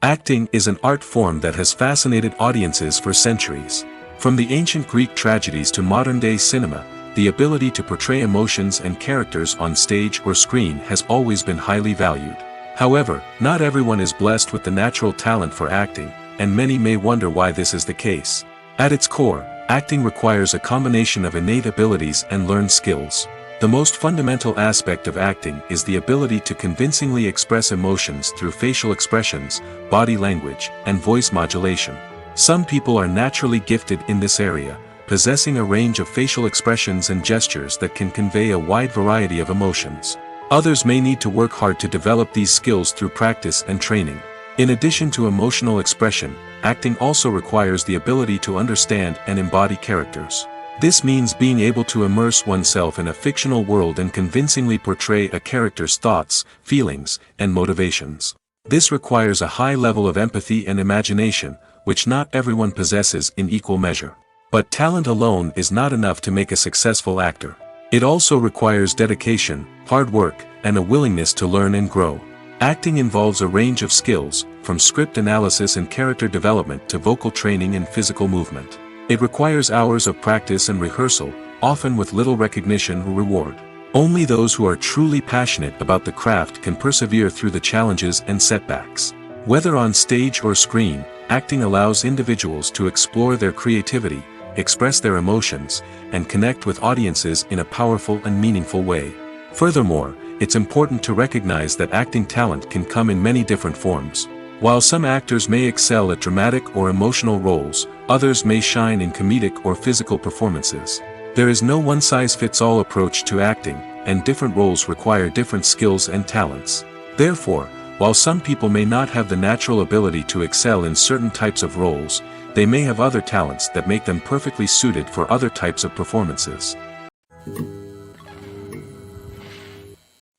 Acting is an art form that has fascinated audiences for centuries. From the ancient Greek tragedies to modern-day cinema, the ability to portray emotions and characters on stage or screen has always been highly valued. However, not everyone is blessed with the natural talent for acting, and many may wonder why this is the case. At its core, acting requires a combination of innate abilities and learned skills. The most fundamental aspect of acting is the ability to convincingly express emotions through facial expressions, body language, and voice modulation. Some people are naturally gifted in this area, possessing a range of facial expressions and gestures that can convey a wide variety of emotions. Others may need to work hard to develop these skills through practice and training. In addition to emotional expression, acting also requires the ability to understand and embody characters. This means being able to immerse oneself in a fictional world and convincingly portray a character's thoughts, feelings, and motivations. This requires a high level of empathy and imagination, which not everyone possesses in equal measure. But talent alone is not enough to make a successful actor. It also requires dedication, hard work, and a willingness to learn and grow. Acting involves a range of skills, from script analysis and character development to vocal training and physical movement. It requires hours of practice and rehearsal, often with little recognition or reward. Only those who are truly passionate about the craft can persevere through the challenges and setbacks. Whether on stage or screen, acting allows individuals to explore their creativity, express their emotions, and connect with audiences in a powerful and meaningful way. Furthermore, it's important to recognize that acting talent can come in many different forms. While some actors may excel at dramatic or emotional roles, others may shine in comedic or physical performances. There is no one-size-fits-all approach to acting, and different roles require different skills and talents. Therefore, while some people may not have the natural ability to excel in certain types of roles, they may have other talents that make them perfectly suited for other types of performances.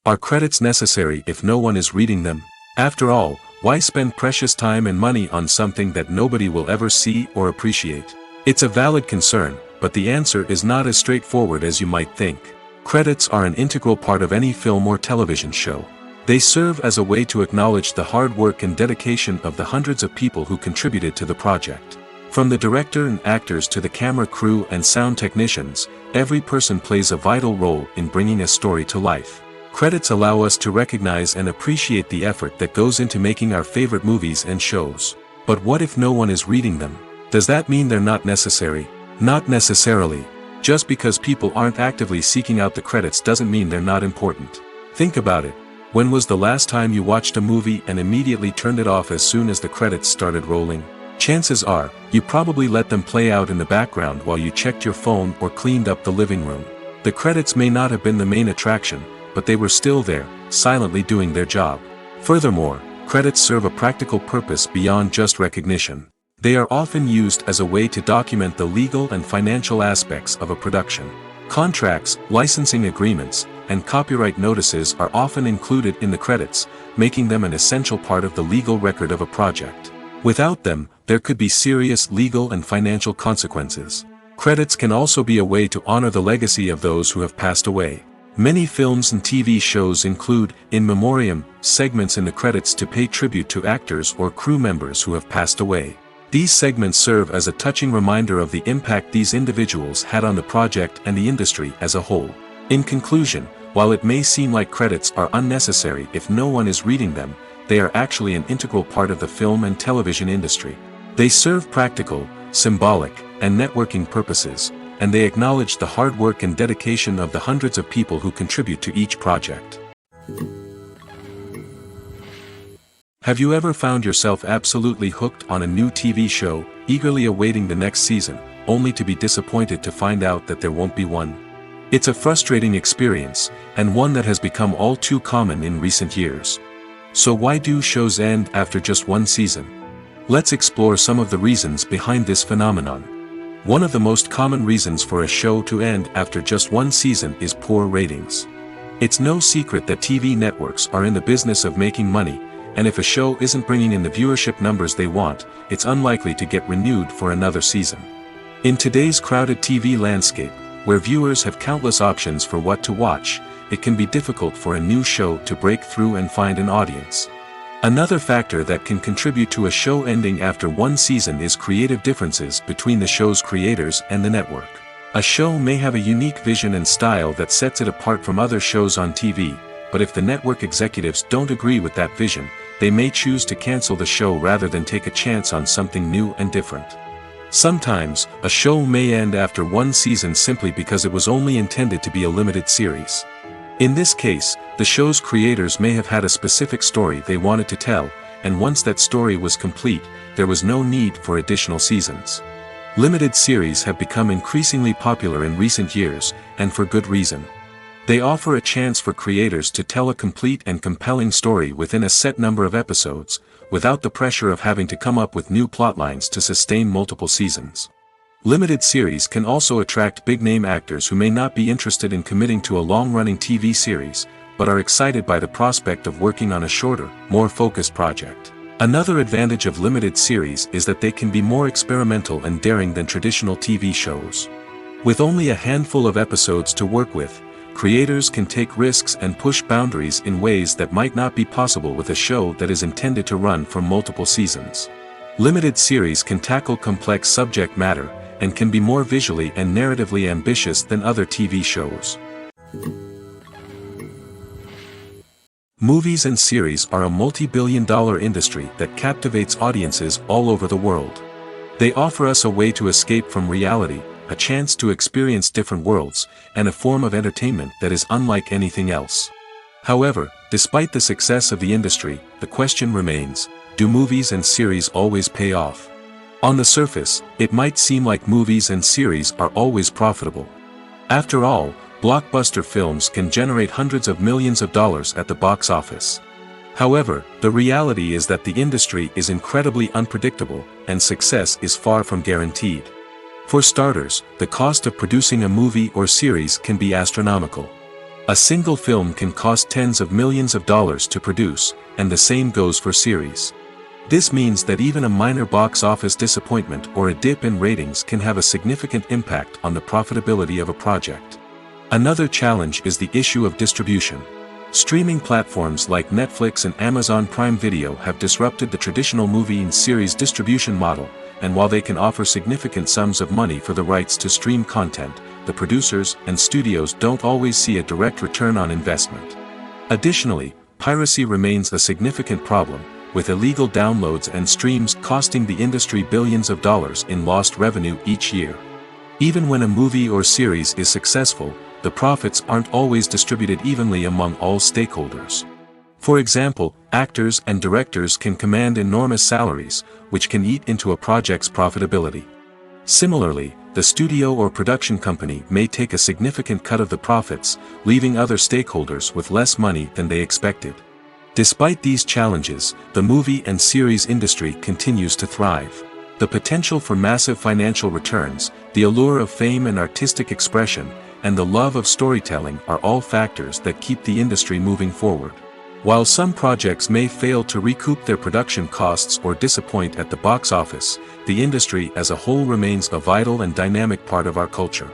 Are credits necessary if no one is reading them? After all, why spend precious time and money on something that nobody will ever see or appreciate? It's a valid concern, but the answer is not as straightforward as you might think. Credits are an integral part of any film or television show. They serve as a way to acknowledge the hard work and dedication of the hundreds of people who contributed to the project. From the director and actors to the camera crew and sound technicians, every person plays a vital role in bringing a story to life. Credits allow us to recognize and appreciate the effort that goes into making our favorite movies and shows. But what if no one is reading them? Does that mean they're not necessary? Not necessarily. Just because people aren't actively seeking out the credits doesn't mean they're not important. Think about it. When was the last time you watched a movie and immediately turned it off as soon as the credits started rolling? Chances are, you probably let them play out in the background while you checked your phone or cleaned up the living room. The credits may not have been the main attraction, but they were still there, silently doing their job. Furthermore, Credits serve a practical purpose beyond just recognition. They are often used as a way to document the legal and financial aspects of a production. Contracts, licensing agreements, and copyright notices are often included in the credits, making them an essential part of the legal record of a project. Without them, there could be serious legal and financial consequences. Credits can also be a way to honor the legacy of those who have passed away. Many films and TV shows include, in memoriam, segments in the credits to pay tribute to actors or crew members who have passed away. These segments serve as a touching reminder of the impact these individuals had on the project and the industry as a whole. In conclusion, while it may seem like credits are unnecessary if no one is reading them, they are actually an integral part of the film and television industry. They serve practical, symbolic, and networking purposes, and they acknowledge the hard work and dedication of the hundreds of people who contribute to each project. Have you ever found yourself absolutely hooked on a new TV show, eagerly awaiting the next season, only to be disappointed to find out that there won't be one? It's a frustrating experience, and one that has become all too common in recent years. So why do shows end after just one season? Let's explore some of the reasons behind this phenomenon. One of the most common reasons for a show to end after just one season is poor ratings. It's no secret that TV networks are in the business of making money, and if a show isn't bringing in the viewership numbers they want, it's unlikely to get renewed for another season. In today's crowded TV landscape, where viewers have countless options for what to watch, it can be difficult for a new show to break through and find an audience. Another factor that can contribute to a show ending after one season is creative differences between the show's creators and the network. A show may have a unique vision and style that sets it apart from other shows on TV, but if the network executives don't agree with that vision, they may choose to cancel the show rather than take a chance on something new and different. Sometimes, a show may end after one season simply because it was only intended to be a limited series. In this case, the show's creators may have had a specific story they wanted to tell, and once that story was complete, there was no need for additional seasons. Limited series have become increasingly popular in recent years, and for good reason. They offer a chance for creators to tell a complete and compelling story within a set number of episodes, without the pressure of having to come up with new plotlines to sustain multiple seasons. Limited series can also attract big-name actors who may not be interested in committing to a long-running TV series, but are excited by the prospect of working on a shorter, more focused project. Another advantage of limited series is that they can be more experimental and daring than traditional TV shows. With only a handful of episodes to work with, creators can take risks and push boundaries in ways that might not be possible with a show that is intended to run for multiple seasons. Limited series can tackle complex subject matter, and can be more visually and narratively ambitious than other TV shows. Movies and series are a multi-billion-dollar industry that captivates audiences all over the world. They offer us a way to escape from reality, a chance to experience different worlds, and a form of entertainment that is unlike anything else. However, despite the success of the industry, the question remains, do movies and series always pay off? On the surface, it might seem like movies and series are always profitable. After all, blockbuster films can generate hundreds of millions of dollars at the box office. However, the reality is that the industry is incredibly unpredictable, and success is far from guaranteed. For starters, the cost of producing a movie or series can be astronomical. A single film can cost tens of millions of dollars to produce, and the same goes for series. This means that even a minor box office disappointment or a dip in ratings can have a significant impact on the profitability of a project. Another challenge is the issue of distribution. Streaming platforms like Netflix and Amazon Prime Video have disrupted the traditional movie and series distribution model, and while they can offer significant sums of money for the rights to stream content, the producers and studios don't always see a direct return on investment. Additionally, piracy remains a significant problem, with illegal downloads and streams costing the industry billions of dollars in lost revenue each year. Even when a movie or series is successful, the profits aren't always distributed evenly among all stakeholders. For example, actors and directors can command enormous salaries, which can eat into a project's profitability. Similarly, the studio or production company may take a significant cut of the profits, leaving other stakeholders with less money than they expected. Despite these challenges, the movie and series industry continues to thrive. The potential for massive financial returns, the allure of fame and artistic expression, and the love of storytelling are all factors that keep the industry moving forward. While some projects may fail to recoup their production costs or disappoint at the box office, the industry as a whole remains a vital and dynamic part of our culture.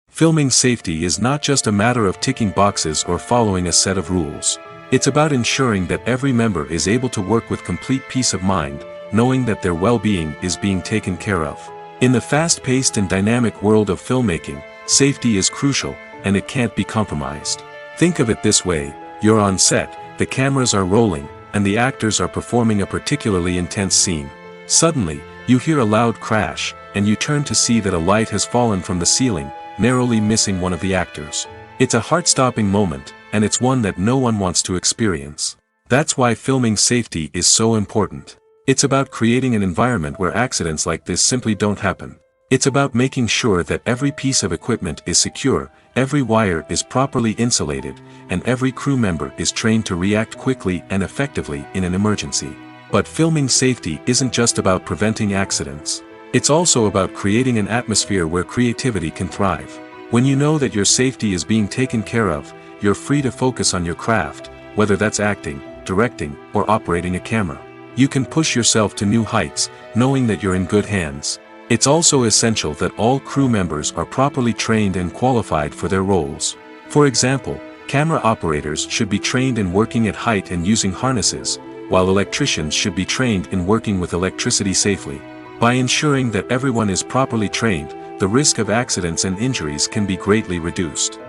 Filming safety is not just a matter of ticking boxes or following a set of rules. It's about ensuring that every member is able to work with complete peace of mind, knowing that their well-being is being taken care of. In the fast-paced and dynamic world of filmmaking, safety is crucial, and it can't be compromised. Think of it this way: you're on set, the cameras are rolling, and the actors are performing a particularly intense scene. Suddenly, you hear a loud crash, and you turn to see that a light has fallen from the ceiling, narrowly missing one of the actors. It's a heart-stopping moment, and it's one that no one wants to experience. That's why filming safety is so important. It's about creating an environment where accidents like this simply don't happen. It's about making sure that every piece of equipment is secure, every wire is properly insulated, and every crew member is trained to react quickly and effectively in an emergency. But filming safety isn't just about preventing accidents. It's also about creating an atmosphere where creativity can thrive. When you know that your safety is being taken care of, you're free to focus on your craft, whether that's acting, directing, or operating a camera. You can push yourself to new heights, knowing that you're in good hands. It's also essential that all crew members are properly trained and qualified for their roles. For example, camera operators should be trained in working at height and using harnesses, while electricians should be trained in working with electricity safely. By ensuring that everyone is properly trained, the risk of accidents and injuries can be greatly reduced.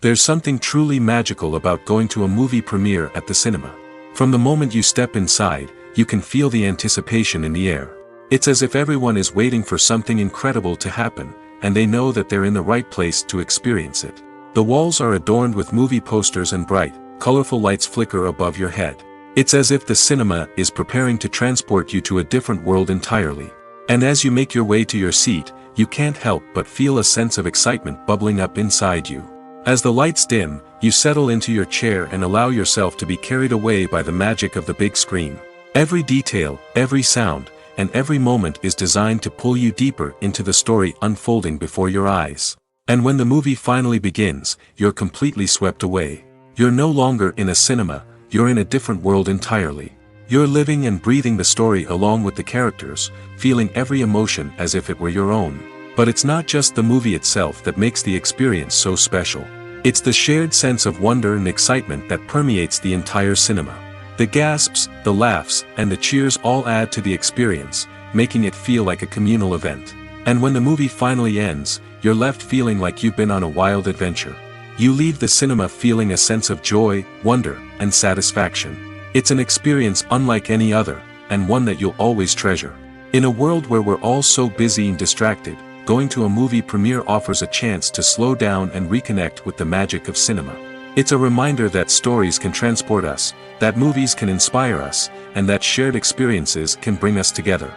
There's something truly magical about going to a movie premiere at the cinema. From the moment you step inside, you can feel the anticipation in the air. It's as if everyone is waiting for something incredible to happen, and they know that they're in the right place to experience it. The walls are adorned with movie posters and bright, colorful lights flicker above your head. It's as if the cinema is preparing to transport you to a different world entirely. And as you make your way to your seat, you can't help but feel a sense of excitement bubbling up inside you. As the lights dim, you settle into your chair and allow yourself to be carried away by the magic of the big screen. Every detail, every sound, and every moment is designed to pull you deeper into the story unfolding before your eyes. And when the movie finally begins, you're completely swept away. You're no longer in a cinema, you're in a different world entirely. You're living and breathing the story along with the characters, feeling every emotion as if it were your own. But it's not just the movie itself that makes the experience so special. It's the shared sense of wonder and excitement that permeates the entire cinema. The gasps, the laughs, and the cheers all add to the experience, making it feel like a communal event. And when the movie finally ends, you're left feeling like you've been on a wild adventure. You leave the cinema feeling a sense of joy, wonder, and satisfaction. It's an experience unlike any other, and one that you'll always treasure. In a world where we're all so busy and distracted, going to a movie premiere offers a chance to slow down and reconnect with the magic of cinema. It's a reminder that stories can transport us, that movies can inspire us, and that shared experiences can bring us together.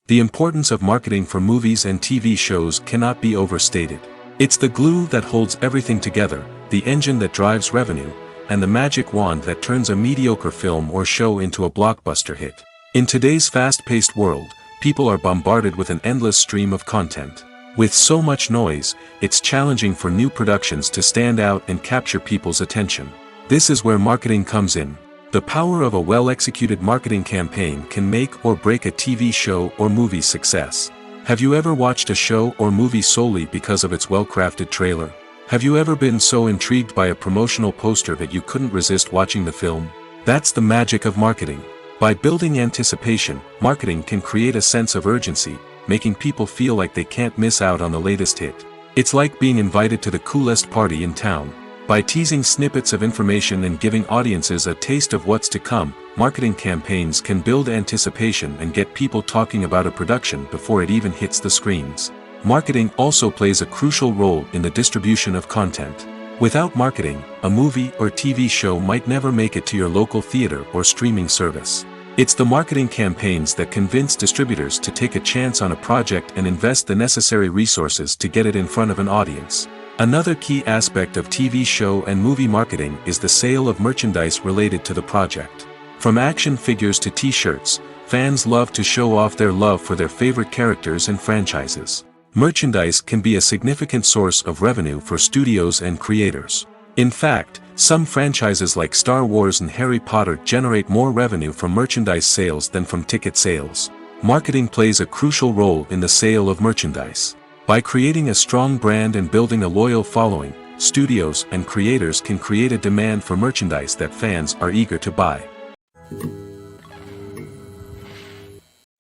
The importance of marketing for movies and TV shows cannot be overstated. It's the glue that holds everything together, the engine that drives revenue, and the magic wand that turns a mediocre film or show into a blockbuster hit. In today's fast-paced world, people are bombarded with an endless stream of content. With so much noise, it's challenging for new productions to stand out and capture people's attention. This is where marketing comes in. The power of a well-executed marketing campaign can make or break a TV show or movie's success. Have you ever watched a show or movie solely because of its well-crafted trailer? Have you ever been so intrigued by a promotional poster that you couldn't resist watching the film? That's the magic of marketing. By building anticipation, marketing can create a sense of urgency, making people feel like they can't miss out on the latest hit. It's like being invited to the coolest party in town. By teasing snippets of information and giving audiences a taste of what's to come, marketing campaigns can build anticipation and get people talking about a production before it even hits the screens. Marketing also plays a crucial role in the distribution of content. Without marketing, a movie or TV show might never make it to your local theater or streaming service. It's the marketing campaigns that convince distributors to take a chance on a project and invest the necessary resources to get it in front of an audience. Another key aspect of TV show and movie marketing is the sale of merchandise related to the project. From action figures to t-shirts, fans love to show off their love for their favorite characters and franchises. Merchandise can be a significant source of revenue for studios and creators. In fact, some franchises like Star Wars and Harry Potter generate more revenue from merchandise sales than from ticket sales. Marketing plays a crucial role in the sale of merchandise. By creating a strong brand and building a loyal following, studios and creators can create a demand for merchandise that fans are eager to buy.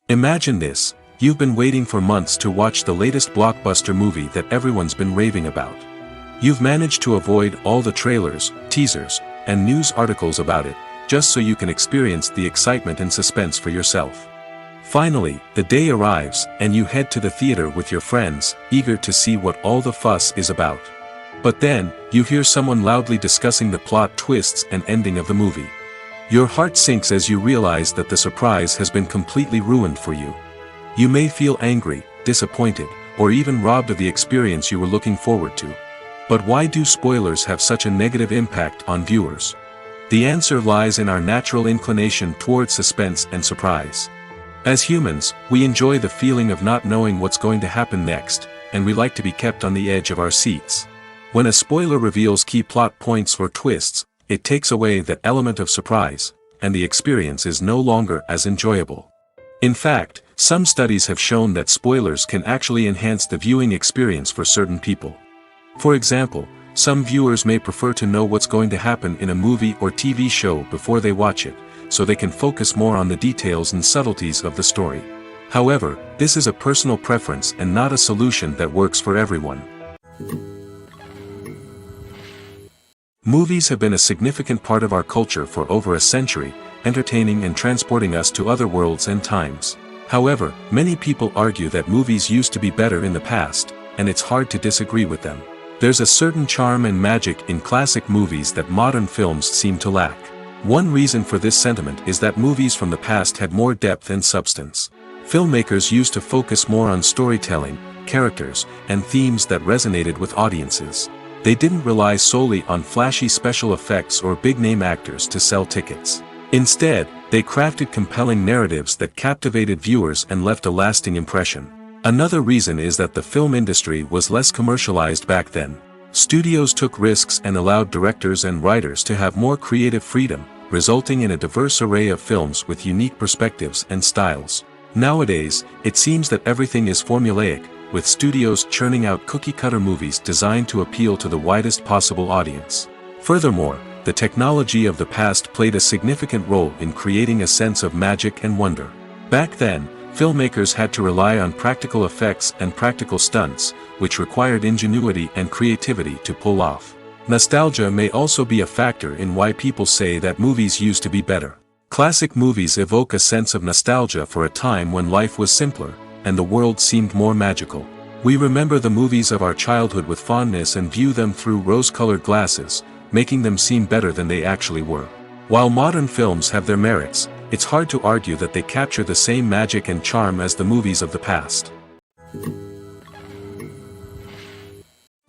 Imagine this: you've been waiting for months to watch the latest blockbuster movie that everyone's been raving about. You've managed to avoid all the trailers, teasers, and news articles about it, just so you can experience the excitement and suspense for yourself. Finally, the day arrives, and you head to the theater with your friends, eager to see what all the fuss is about. But then, you hear someone loudly discussing the plot twists and ending of the movie. Your heart sinks as you realize that the surprise has been completely ruined for you. You may feel angry, disappointed, or even robbed of the experience you were looking forward to. But why do spoilers have such a negative impact on viewers? The answer lies in our natural inclination towards suspense and surprise. As humans, we enjoy the feeling of not knowing what's going to happen next, and we like to be kept on the edge of our seats. When a spoiler reveals key plot points or twists, it takes away that element of surprise, and the experience is no longer as enjoyable. In fact, some studies have shown that spoilers can actually enhance the viewing experience for certain people. For example, some viewers may prefer to know what's going to happen in a movie or TV show before they watch it, so they can focus more on the details and subtleties of the story. However, this is a personal preference and not a solution that works for everyone. Movies have been a significant part of our culture for over a century, entertaining and transporting us to other worlds and times. However, many people argue that movies used to be better in the past, and it's hard to disagree with them. There's a certain charm and magic in classic movies that modern films seem to lack. One reason for this sentiment is that movies from the past had more depth and substance. Filmmakers used to focus more on storytelling, characters, and themes that resonated with audiences. They didn't rely solely on flashy special effects or big-name actors to sell tickets. Instead, they crafted compelling narratives that captivated viewers and left a lasting impression. Another reason is that the film industry was less commercialized back then. Studios took risks and allowed directors and writers to have more creative freedom, resulting in a diverse array of films with unique perspectives and styles. Nowadays, it seems that everything is formulaic, with studios churning out cookie-cutter movies designed to appeal to the widest possible audience. Furthermore, the technology of the past played a significant role in creating a sense of magic and wonder. Back then, filmmakers had to rely on practical effects and practical stunts, which required ingenuity and creativity to pull off. Nostalgia may also be a factor in why people say that movies used to be better. Classic movies evoke a sense of nostalgia for a time when life was simpler, and the world seemed more magical. We remember the movies of our childhood with fondness and view them through rose-colored glasses, making them seem better than they actually were. While modern films have their merits, it's hard to argue that they capture the same magic and charm as the movies of the past.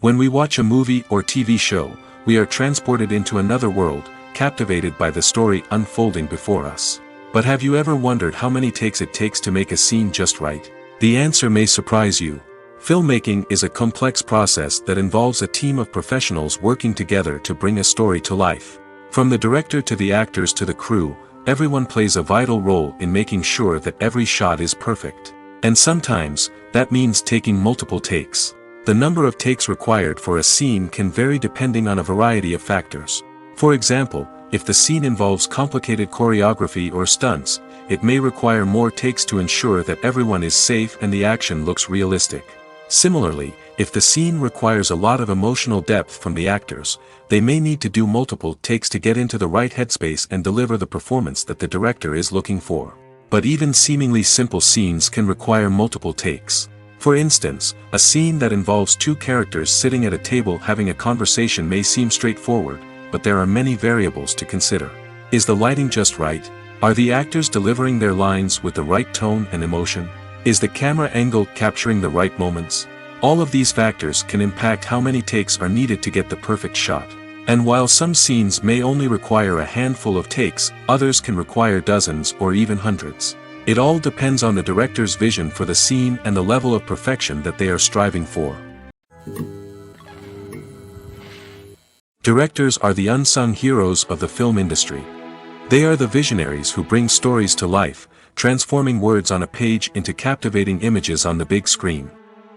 When we watch a movie or TV show, we are transported into another world, captivated by the story unfolding before us. But have you ever wondered how many takes it takes to make a scene just right? The answer may surprise you. Filmmaking is a complex process that involves a team of professionals working together to bring a story to life. From the director to the actors to the crew, everyone plays a vital role in making sure that every shot is perfect. And sometimes, that means taking multiple takes. The number of takes required for a scene can vary depending on a variety of factors. For example, if the scene involves complicated choreography or stunts, it may require more takes to ensure that everyone is safe and the action looks realistic. Similarly, if the scene requires a lot of emotional depth from the actors, they may need to do multiple takes to get into the right headspace and deliver the performance that the director is looking for. But even seemingly simple scenes can require multiple takes. For instance, a scene that involves two characters sitting at a table having a conversation may seem straightforward, but there are many variables to consider. Is the lighting just right? Are the actors delivering their lines with the right tone and emotion? Is the camera angle capturing the right moments? All of these factors can impact how many takes are needed to get the perfect shot. And while some scenes may only require a handful of takes, others can require dozens or even hundreds. It all depends on the director's vision for the scene and the level of perfection that they are striving for. Directors are the unsung heroes of the film industry. They are the visionaries who bring stories to life, transforming words on a page into captivating images on the big screen.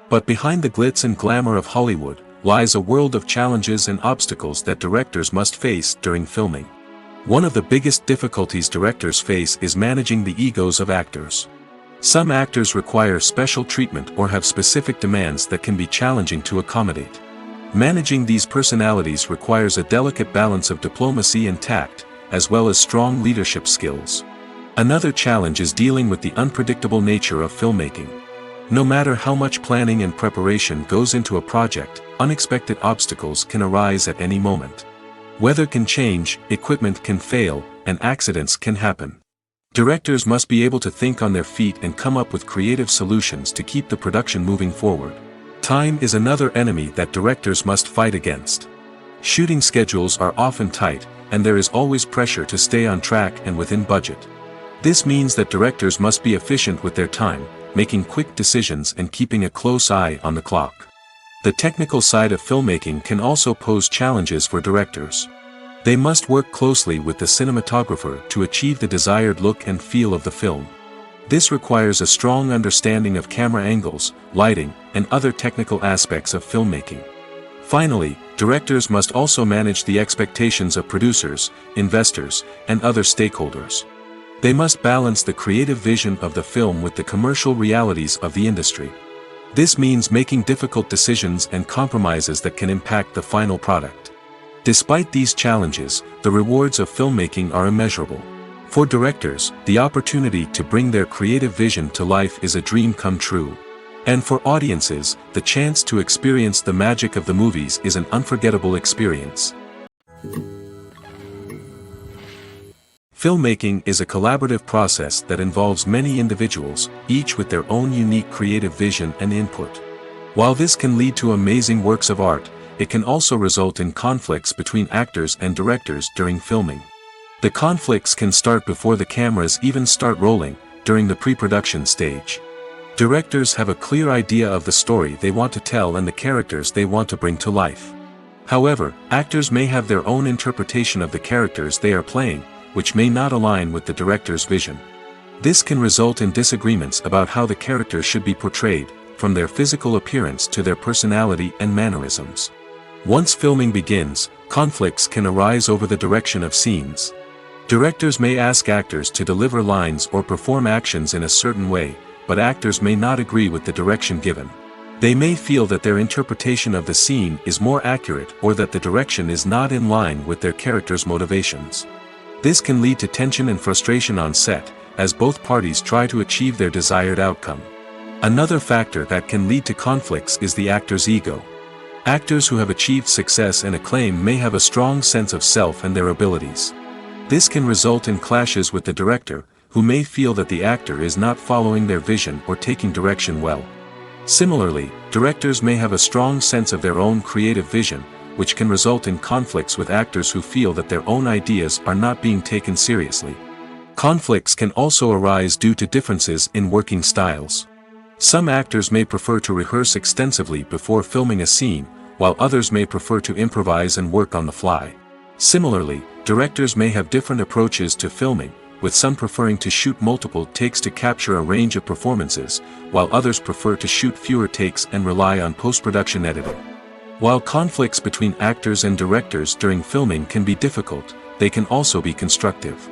But behind the glitz and glamour of Hollywood lies a world of challenges and obstacles that directors must face during filming. One of the biggest difficulties directors face is managing the egos of actors. Some actors require special treatment or have specific demands that can be challenging to accommodate. Managing these personalities requires a delicate balance of diplomacy and tact, as well as strong leadership skills. Another challenge is dealing with the unpredictable nature of filmmaking. No matter how much planning and preparation goes into a project, unexpected obstacles can arise at any moment. Weather can change, equipment can fail, and accidents can happen. Directors must be able to think on their feet and come up with creative solutions to keep the production moving forward. Time is another enemy that directors must fight against. Shooting schedules are often tight, and there is always pressure to stay on track and within budget. This means that directors must be efficient with their time, making quick decisions and keeping a close eye on the clock. The technical side of filmmaking can also pose challenges for directors. They must work closely with the cinematographer to achieve the desired look and feel of the film. This requires a strong understanding of camera angles, lighting, and other technical aspects of filmmaking. Finally, directors must also manage the expectations of producers, investors, and other stakeholders. They must balance the creative vision of the film with the commercial realities of the industry. This means making difficult decisions and compromises that can impact the final product. Despite these challenges, the rewards of filmmaking are immeasurable. For directors, the opportunity to bring their creative vision to life is a dream come true. And for audiences, the chance to experience the magic of the movies is an unforgettable experience. Filmmaking is a collaborative process that involves many individuals, each with their own unique creative vision and input. While this can lead to amazing works of art, it can also result in conflicts between actors and directors during filming. The conflicts can start before the cameras even start rolling, during the pre-production stage. Directors have a clear idea of the story they want to tell and the characters they want to bring to life. However, actors may have their own interpretation of the characters they are playing, which may not align with the director's vision. This can result in disagreements about how the characters should be portrayed, from their physical appearance to their personality and mannerisms. Once filming begins, conflicts can arise over the direction of scenes. Directors may ask actors to deliver lines or perform actions in a certain way, but actors may not agree with the direction given. They may feel that their interpretation of the scene is more accurate or that the direction is not in line with their character's motivations. This can lead to tension and frustration on set, as both parties try to achieve their desired outcome. Another factor that can lead to conflicts is the actor's ego. Actors who have achieved success and acclaim may have a strong sense of self and their abilities. This can result in clashes with the director, who may feel that the actor is not following their vision or taking direction well. Similarly, directors may have a strong sense of their own creative vision, which can result in conflicts with actors who feel that their own ideas are not being taken seriously. Conflicts can also arise due to differences in working styles. Some actors may prefer to rehearse extensively before filming a scene, while others may prefer to improvise and work on the fly. Similarly, directors may have different approaches to filming, with some preferring to shoot multiple takes to capture a range of performances, while others prefer to shoot fewer takes and rely on post-production editing. While conflicts between actors and directors during filming can be difficult, they can also be constructive.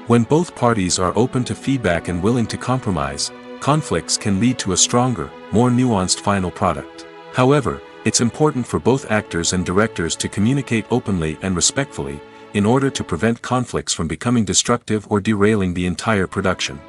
When both parties are open to feedback and willing to compromise, conflicts can lead to a stronger, more nuanced final product. However, it's important for both actors and directors to communicate openly and respectfully, in order to prevent conflicts from becoming destructive or derailing the entire production.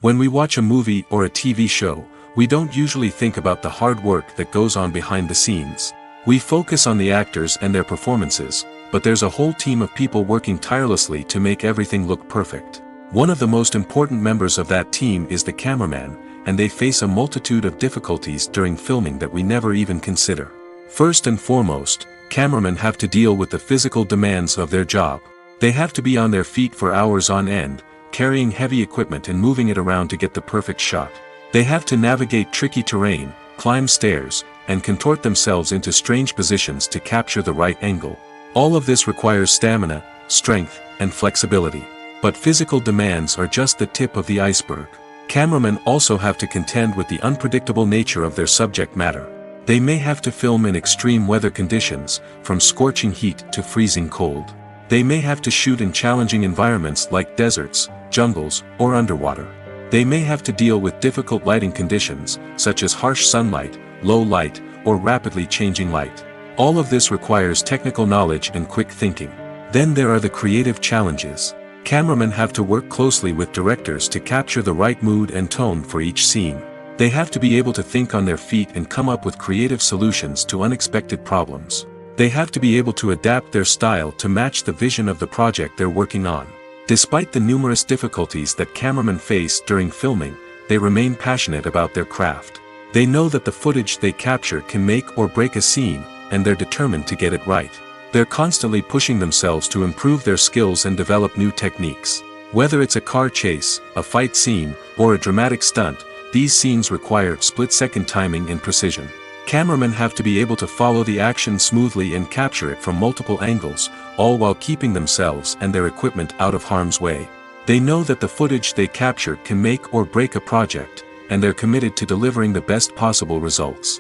When we watch a movie or a TV show, we don't usually think about the hard work that goes on behind the scenes. We focus on the actors and their performances, but there's a whole team of people working tirelessly to make everything look perfect. One of the most important members of that team is the cameraman, and they face a multitude of difficulties during filming that we never even consider. First and foremost, cameramen have to deal with the physical demands of their job. They have to be on their feet for hours on end, carrying heavy equipment and moving it around to get the perfect shot. They have to navigate tricky terrain, climb stairs, and contort themselves into strange positions to capture the right angle. All of this requires stamina, strength, and flexibility. But physical demands are just the tip of the iceberg. Cameramen also have to contend with the unpredictable nature of their subject matter. They may have to film in extreme weather conditions, from scorching heat to freezing cold. They may have to shoot in challenging environments like deserts, jungles, or underwater. They may have to deal with difficult lighting conditions, such as harsh sunlight, low light, or rapidly changing light. All of this requires technical knowledge and quick thinking. Then there are the creative challenges. Cameramen have to work closely with directors to capture the right mood and tone for each scene. They have to be able to think on their feet and come up with creative solutions to unexpected problems. They have to be able to adapt their style to match the vision of the project they're working on. Despite the numerous difficulties that cameramen face during filming, they remain passionate about their craft. They know that the footage they capture can make or break a scene, and they're determined to get it right. They're constantly pushing themselves to improve their skills and develop new techniques. Whether it's a car chase, a fight scene, or a dramatic stunt, these scenes require split-second timing and precision. Cameramen have to be able to follow the action smoothly and capture it from multiple angles, all while keeping themselves and their equipment out of harm's way. They know that the footage they capture can make or break a project, and they're committed to delivering the best possible results.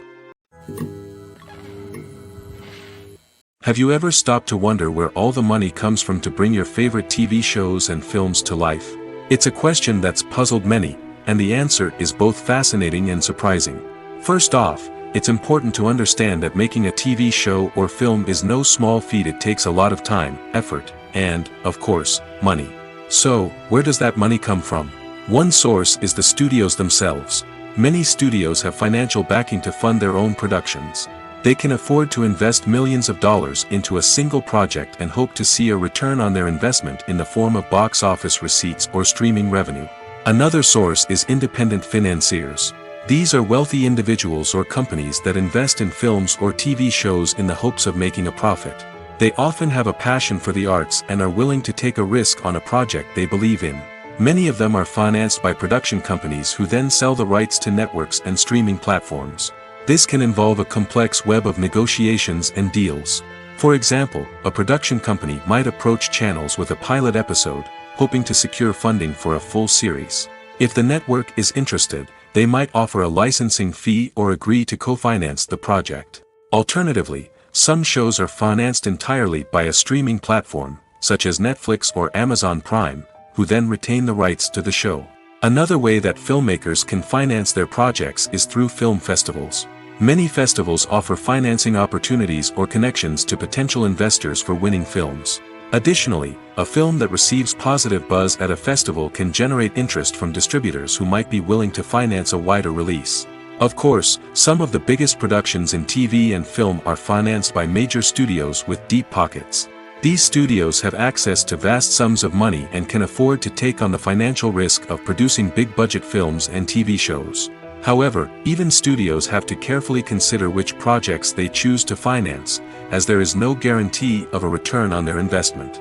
Have you ever stopped to wonder where all the money comes from to bring your favorite TV shows and films to life? It's a question that's puzzled many, and the answer is both fascinating and surprising. First off, it's important to understand that making a TV show or film is no small feat. It takes a lot of time, effort, and, of course, money. So, where does that money come from? One source is the studios themselves. Many studios have financial backing to fund their own productions. They can afford to invest millions of dollars into a single project and hope to see a return on their investment in the form of box office receipts or streaming revenue. Another source is independent financiers. These are wealthy individuals or companies that invest in films or TV shows in the hopes of making a profit. They often have a passion for the arts and are willing to take a risk on a project they believe in. Many of them are financed by production companies who then sell the rights to networks and streaming platforms. This can involve a complex web of negotiations and deals. For example, a production company might approach channels with a pilot episode, hoping to secure funding for a full series. If the network is interested, they might offer a licensing fee or agree to co-finance the project. Alternatively, some shows are financed entirely by a streaming platform, such as Netflix or Amazon Prime, who then retain the rights to the show. Another way that filmmakers can finance their projects is through film festivals. Many festivals offer financing opportunities or connections to potential investors for winning films. Additionally, a film that receives positive buzz at a festival can generate interest from distributors who might be willing to finance a wider release. Of course, some of the biggest productions in TV and film are financed by major studios with deep pockets. These studios have access to vast sums of money and can afford to take on the financial risk of producing big-budget films and TV shows. However, even studios have to carefully consider which projects they choose to finance, as there is no guarantee of a return on their investment.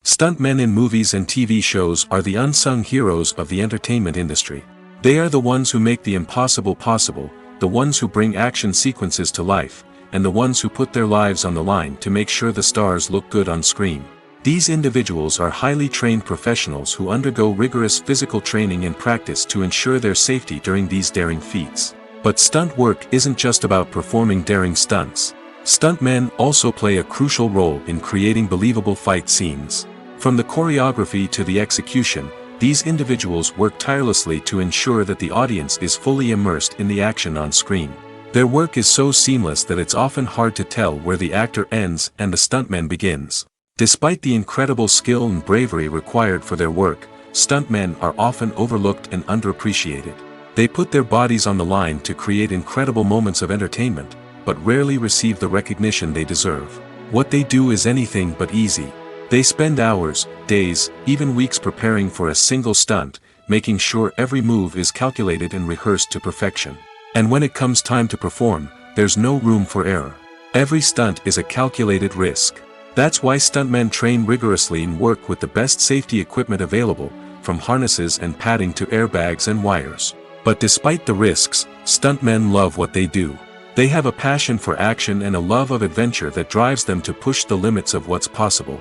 Stuntmen in movies and TV shows are the unsung heroes of the entertainment industry. They are the ones who make the impossible possible, the ones who bring action sequences to life, and the ones who put their lives on the line to make sure the stars look good on screen. These individuals are highly trained professionals who undergo rigorous physical training and practice to ensure their safety during these daring feats. But stunt work isn't just about performing daring stunts. Stuntmen also play a crucial role in creating believable fight scenes. From the choreography to the execution, these individuals work tirelessly to ensure that the audience is fully immersed in the action on screen. Their work is so seamless that it's often hard to tell where the actor ends and the stuntman begins. Despite the incredible skill and bravery required for their work, stuntmen are often overlooked and underappreciated. They put their bodies on the line to create incredible moments of entertainment, but rarely receive the recognition they deserve. What they do is anything but easy. They spend hours, days, even weeks preparing for a single stunt, making sure every move is calculated and rehearsed to perfection. And when it comes time to perform, there's no room for error. Every stunt is a calculated risk. That's why stuntmen train rigorously and work with the best safety equipment available, from harnesses and padding to airbags and wires. But despite the risks, stuntmen love what they do. They have a passion for action and a love of adventure that drives them to push the limits of what's possible.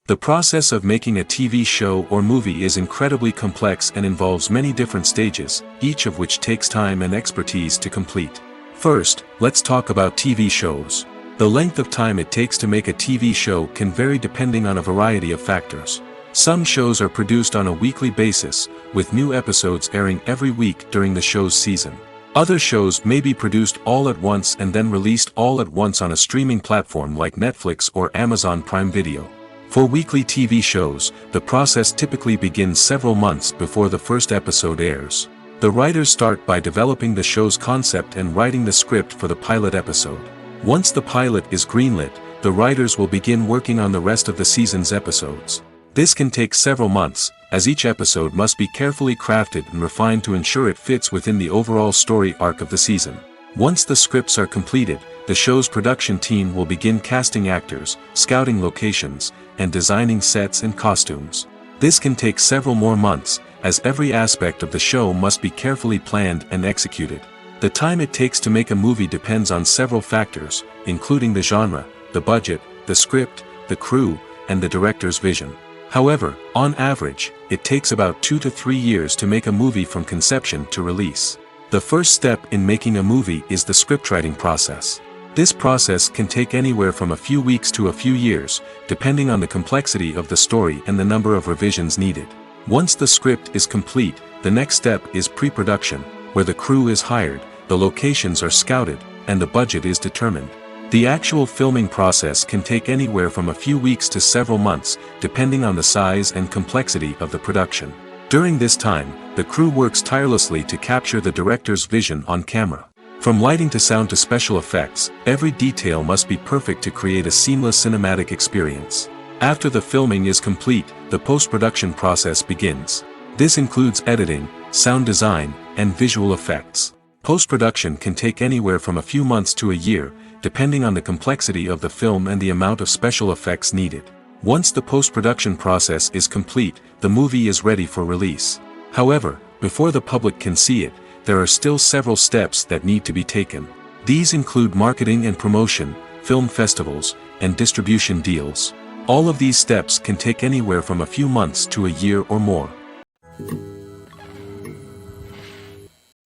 The process of making a TV show or movie is incredibly complex and involves many different stages, each of which takes time and expertise to complete. First, let's talk about TV shows. The length of time it takes to make a TV show can vary depending on a variety of factors. Some shows are produced on a weekly basis, with new episodes airing every week during the show's season. Other shows may be produced all at once and then released all at once on a streaming platform like Netflix or Amazon Prime Video. For weekly TV shows, the process typically begins several months before the first episode airs. The writers start by developing the show's concept and writing the script for the pilot episode. Once the pilot is greenlit, the writers will begin working on the rest of the season's episodes. This can take several months, as each episode must be carefully crafted and refined to ensure it fits within the overall story arc of the season. Once the scripts are completed, the show's production team will begin casting actors, scouting locations, and designing sets and costumes. This can take several more months, as every aspect of the show must be carefully planned and executed. The time it takes to make a movie depends on several factors, including the genre, the budget, the script, the crew, and the director's vision. However, on average, it takes about 2 to 3 years to make a movie from conception to release. The first step in making a movie is the scriptwriting process. This process can take anywhere from a few weeks to a few years, depending on the complexity of the story and the number of revisions needed. Once the script is complete, the next step is pre-production, where the crew is hired, the locations are scouted, and the budget is determined. The actual filming process can take anywhere from a few weeks to several months, depending on the size and complexity of the production. During this time, the crew works tirelessly to capture the director's vision on camera. From lighting to sound to special effects, every detail must be perfect to create a seamless cinematic experience. After the filming is complete, the post-production process begins. This includes editing, sound design, and visual effects. Post-production can take anywhere from a few months to a year, depending on the complexity of the film and the amount of special effects needed. Once the post-production process is complete, the movie is ready for release. However, before the public can see it, there are still several steps that need to be taken. These include marketing and promotion, film festivals, and distribution deals. All of these steps can take anywhere from a few months to a year or more.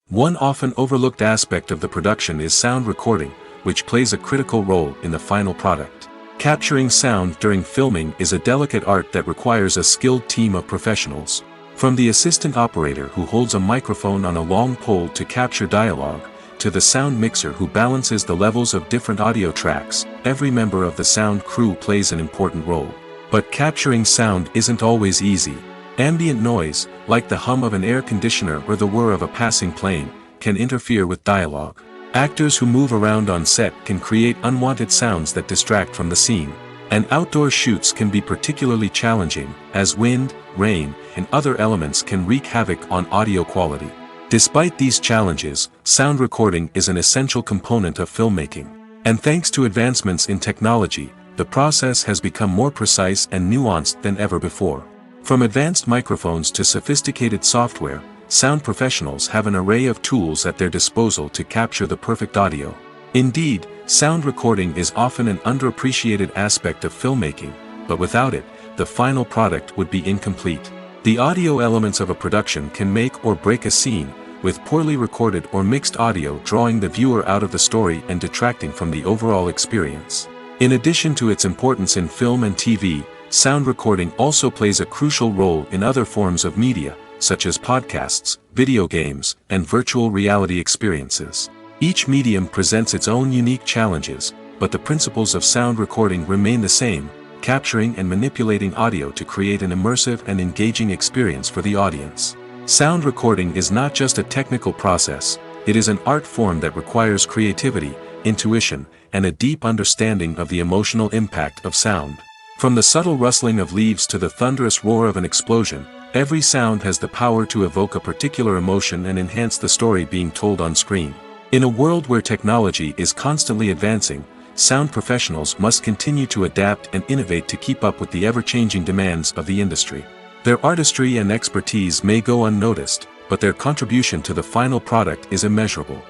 One often overlooked aspect of the production is sound recording, which plays a critical role in the final product. Capturing sound during filming is a delicate art that requires a skilled team of professionals. From the assistant operator who holds a microphone on a long pole to capture dialogue, to the sound mixer who balances the levels of different audio tracks, every member of the sound crew plays an important role. But capturing sound isn't always easy. Ambient noise, like the hum of an air conditioner or the whir of a passing plane, can interfere with dialogue. Actors who move around on set can create unwanted sounds that distract from the scene. And outdoor shoots can be particularly challenging, as wind, rain, and other elements can wreak havoc on audio quality. Despite these challenges, sound recording is an essential component of filmmaking. And thanks to advancements in technology, the process has become more precise and nuanced than ever before. From advanced microphones to sophisticated software, sound professionals have an array of tools at their disposal to capture the perfect audio. Indeed, sound recording is often an underappreciated aspect of filmmaking, but without it, the final product would be incomplete. The audio elements of a production can make or break a scene, with poorly recorded or mixed audio drawing the viewer out of the story and detracting from the overall experience. In addition to its importance in film and TV, sound recording also plays a crucial role in other forms of media, such as podcasts, video games, and virtual reality experiences. Each medium presents its own unique challenges, but the principles of sound recording remain the same, capturing and manipulating audio to create an immersive and engaging experience for the audience. Sound recording is not just a technical process, It is an art form that requires creativity, intuition, and a deep understanding of the emotional impact of sound. From the subtle rustling of leaves to the thunderous roar of an explosion, every sound has the power to evoke a particular emotion and enhance the story being told on screen. In a world where technology is constantly advancing, sound professionals must continue to adapt and innovate to keep up with the ever-changing demands of the industry. Their artistry and expertise may go unnoticed, but their contribution to the final product is immeasurable.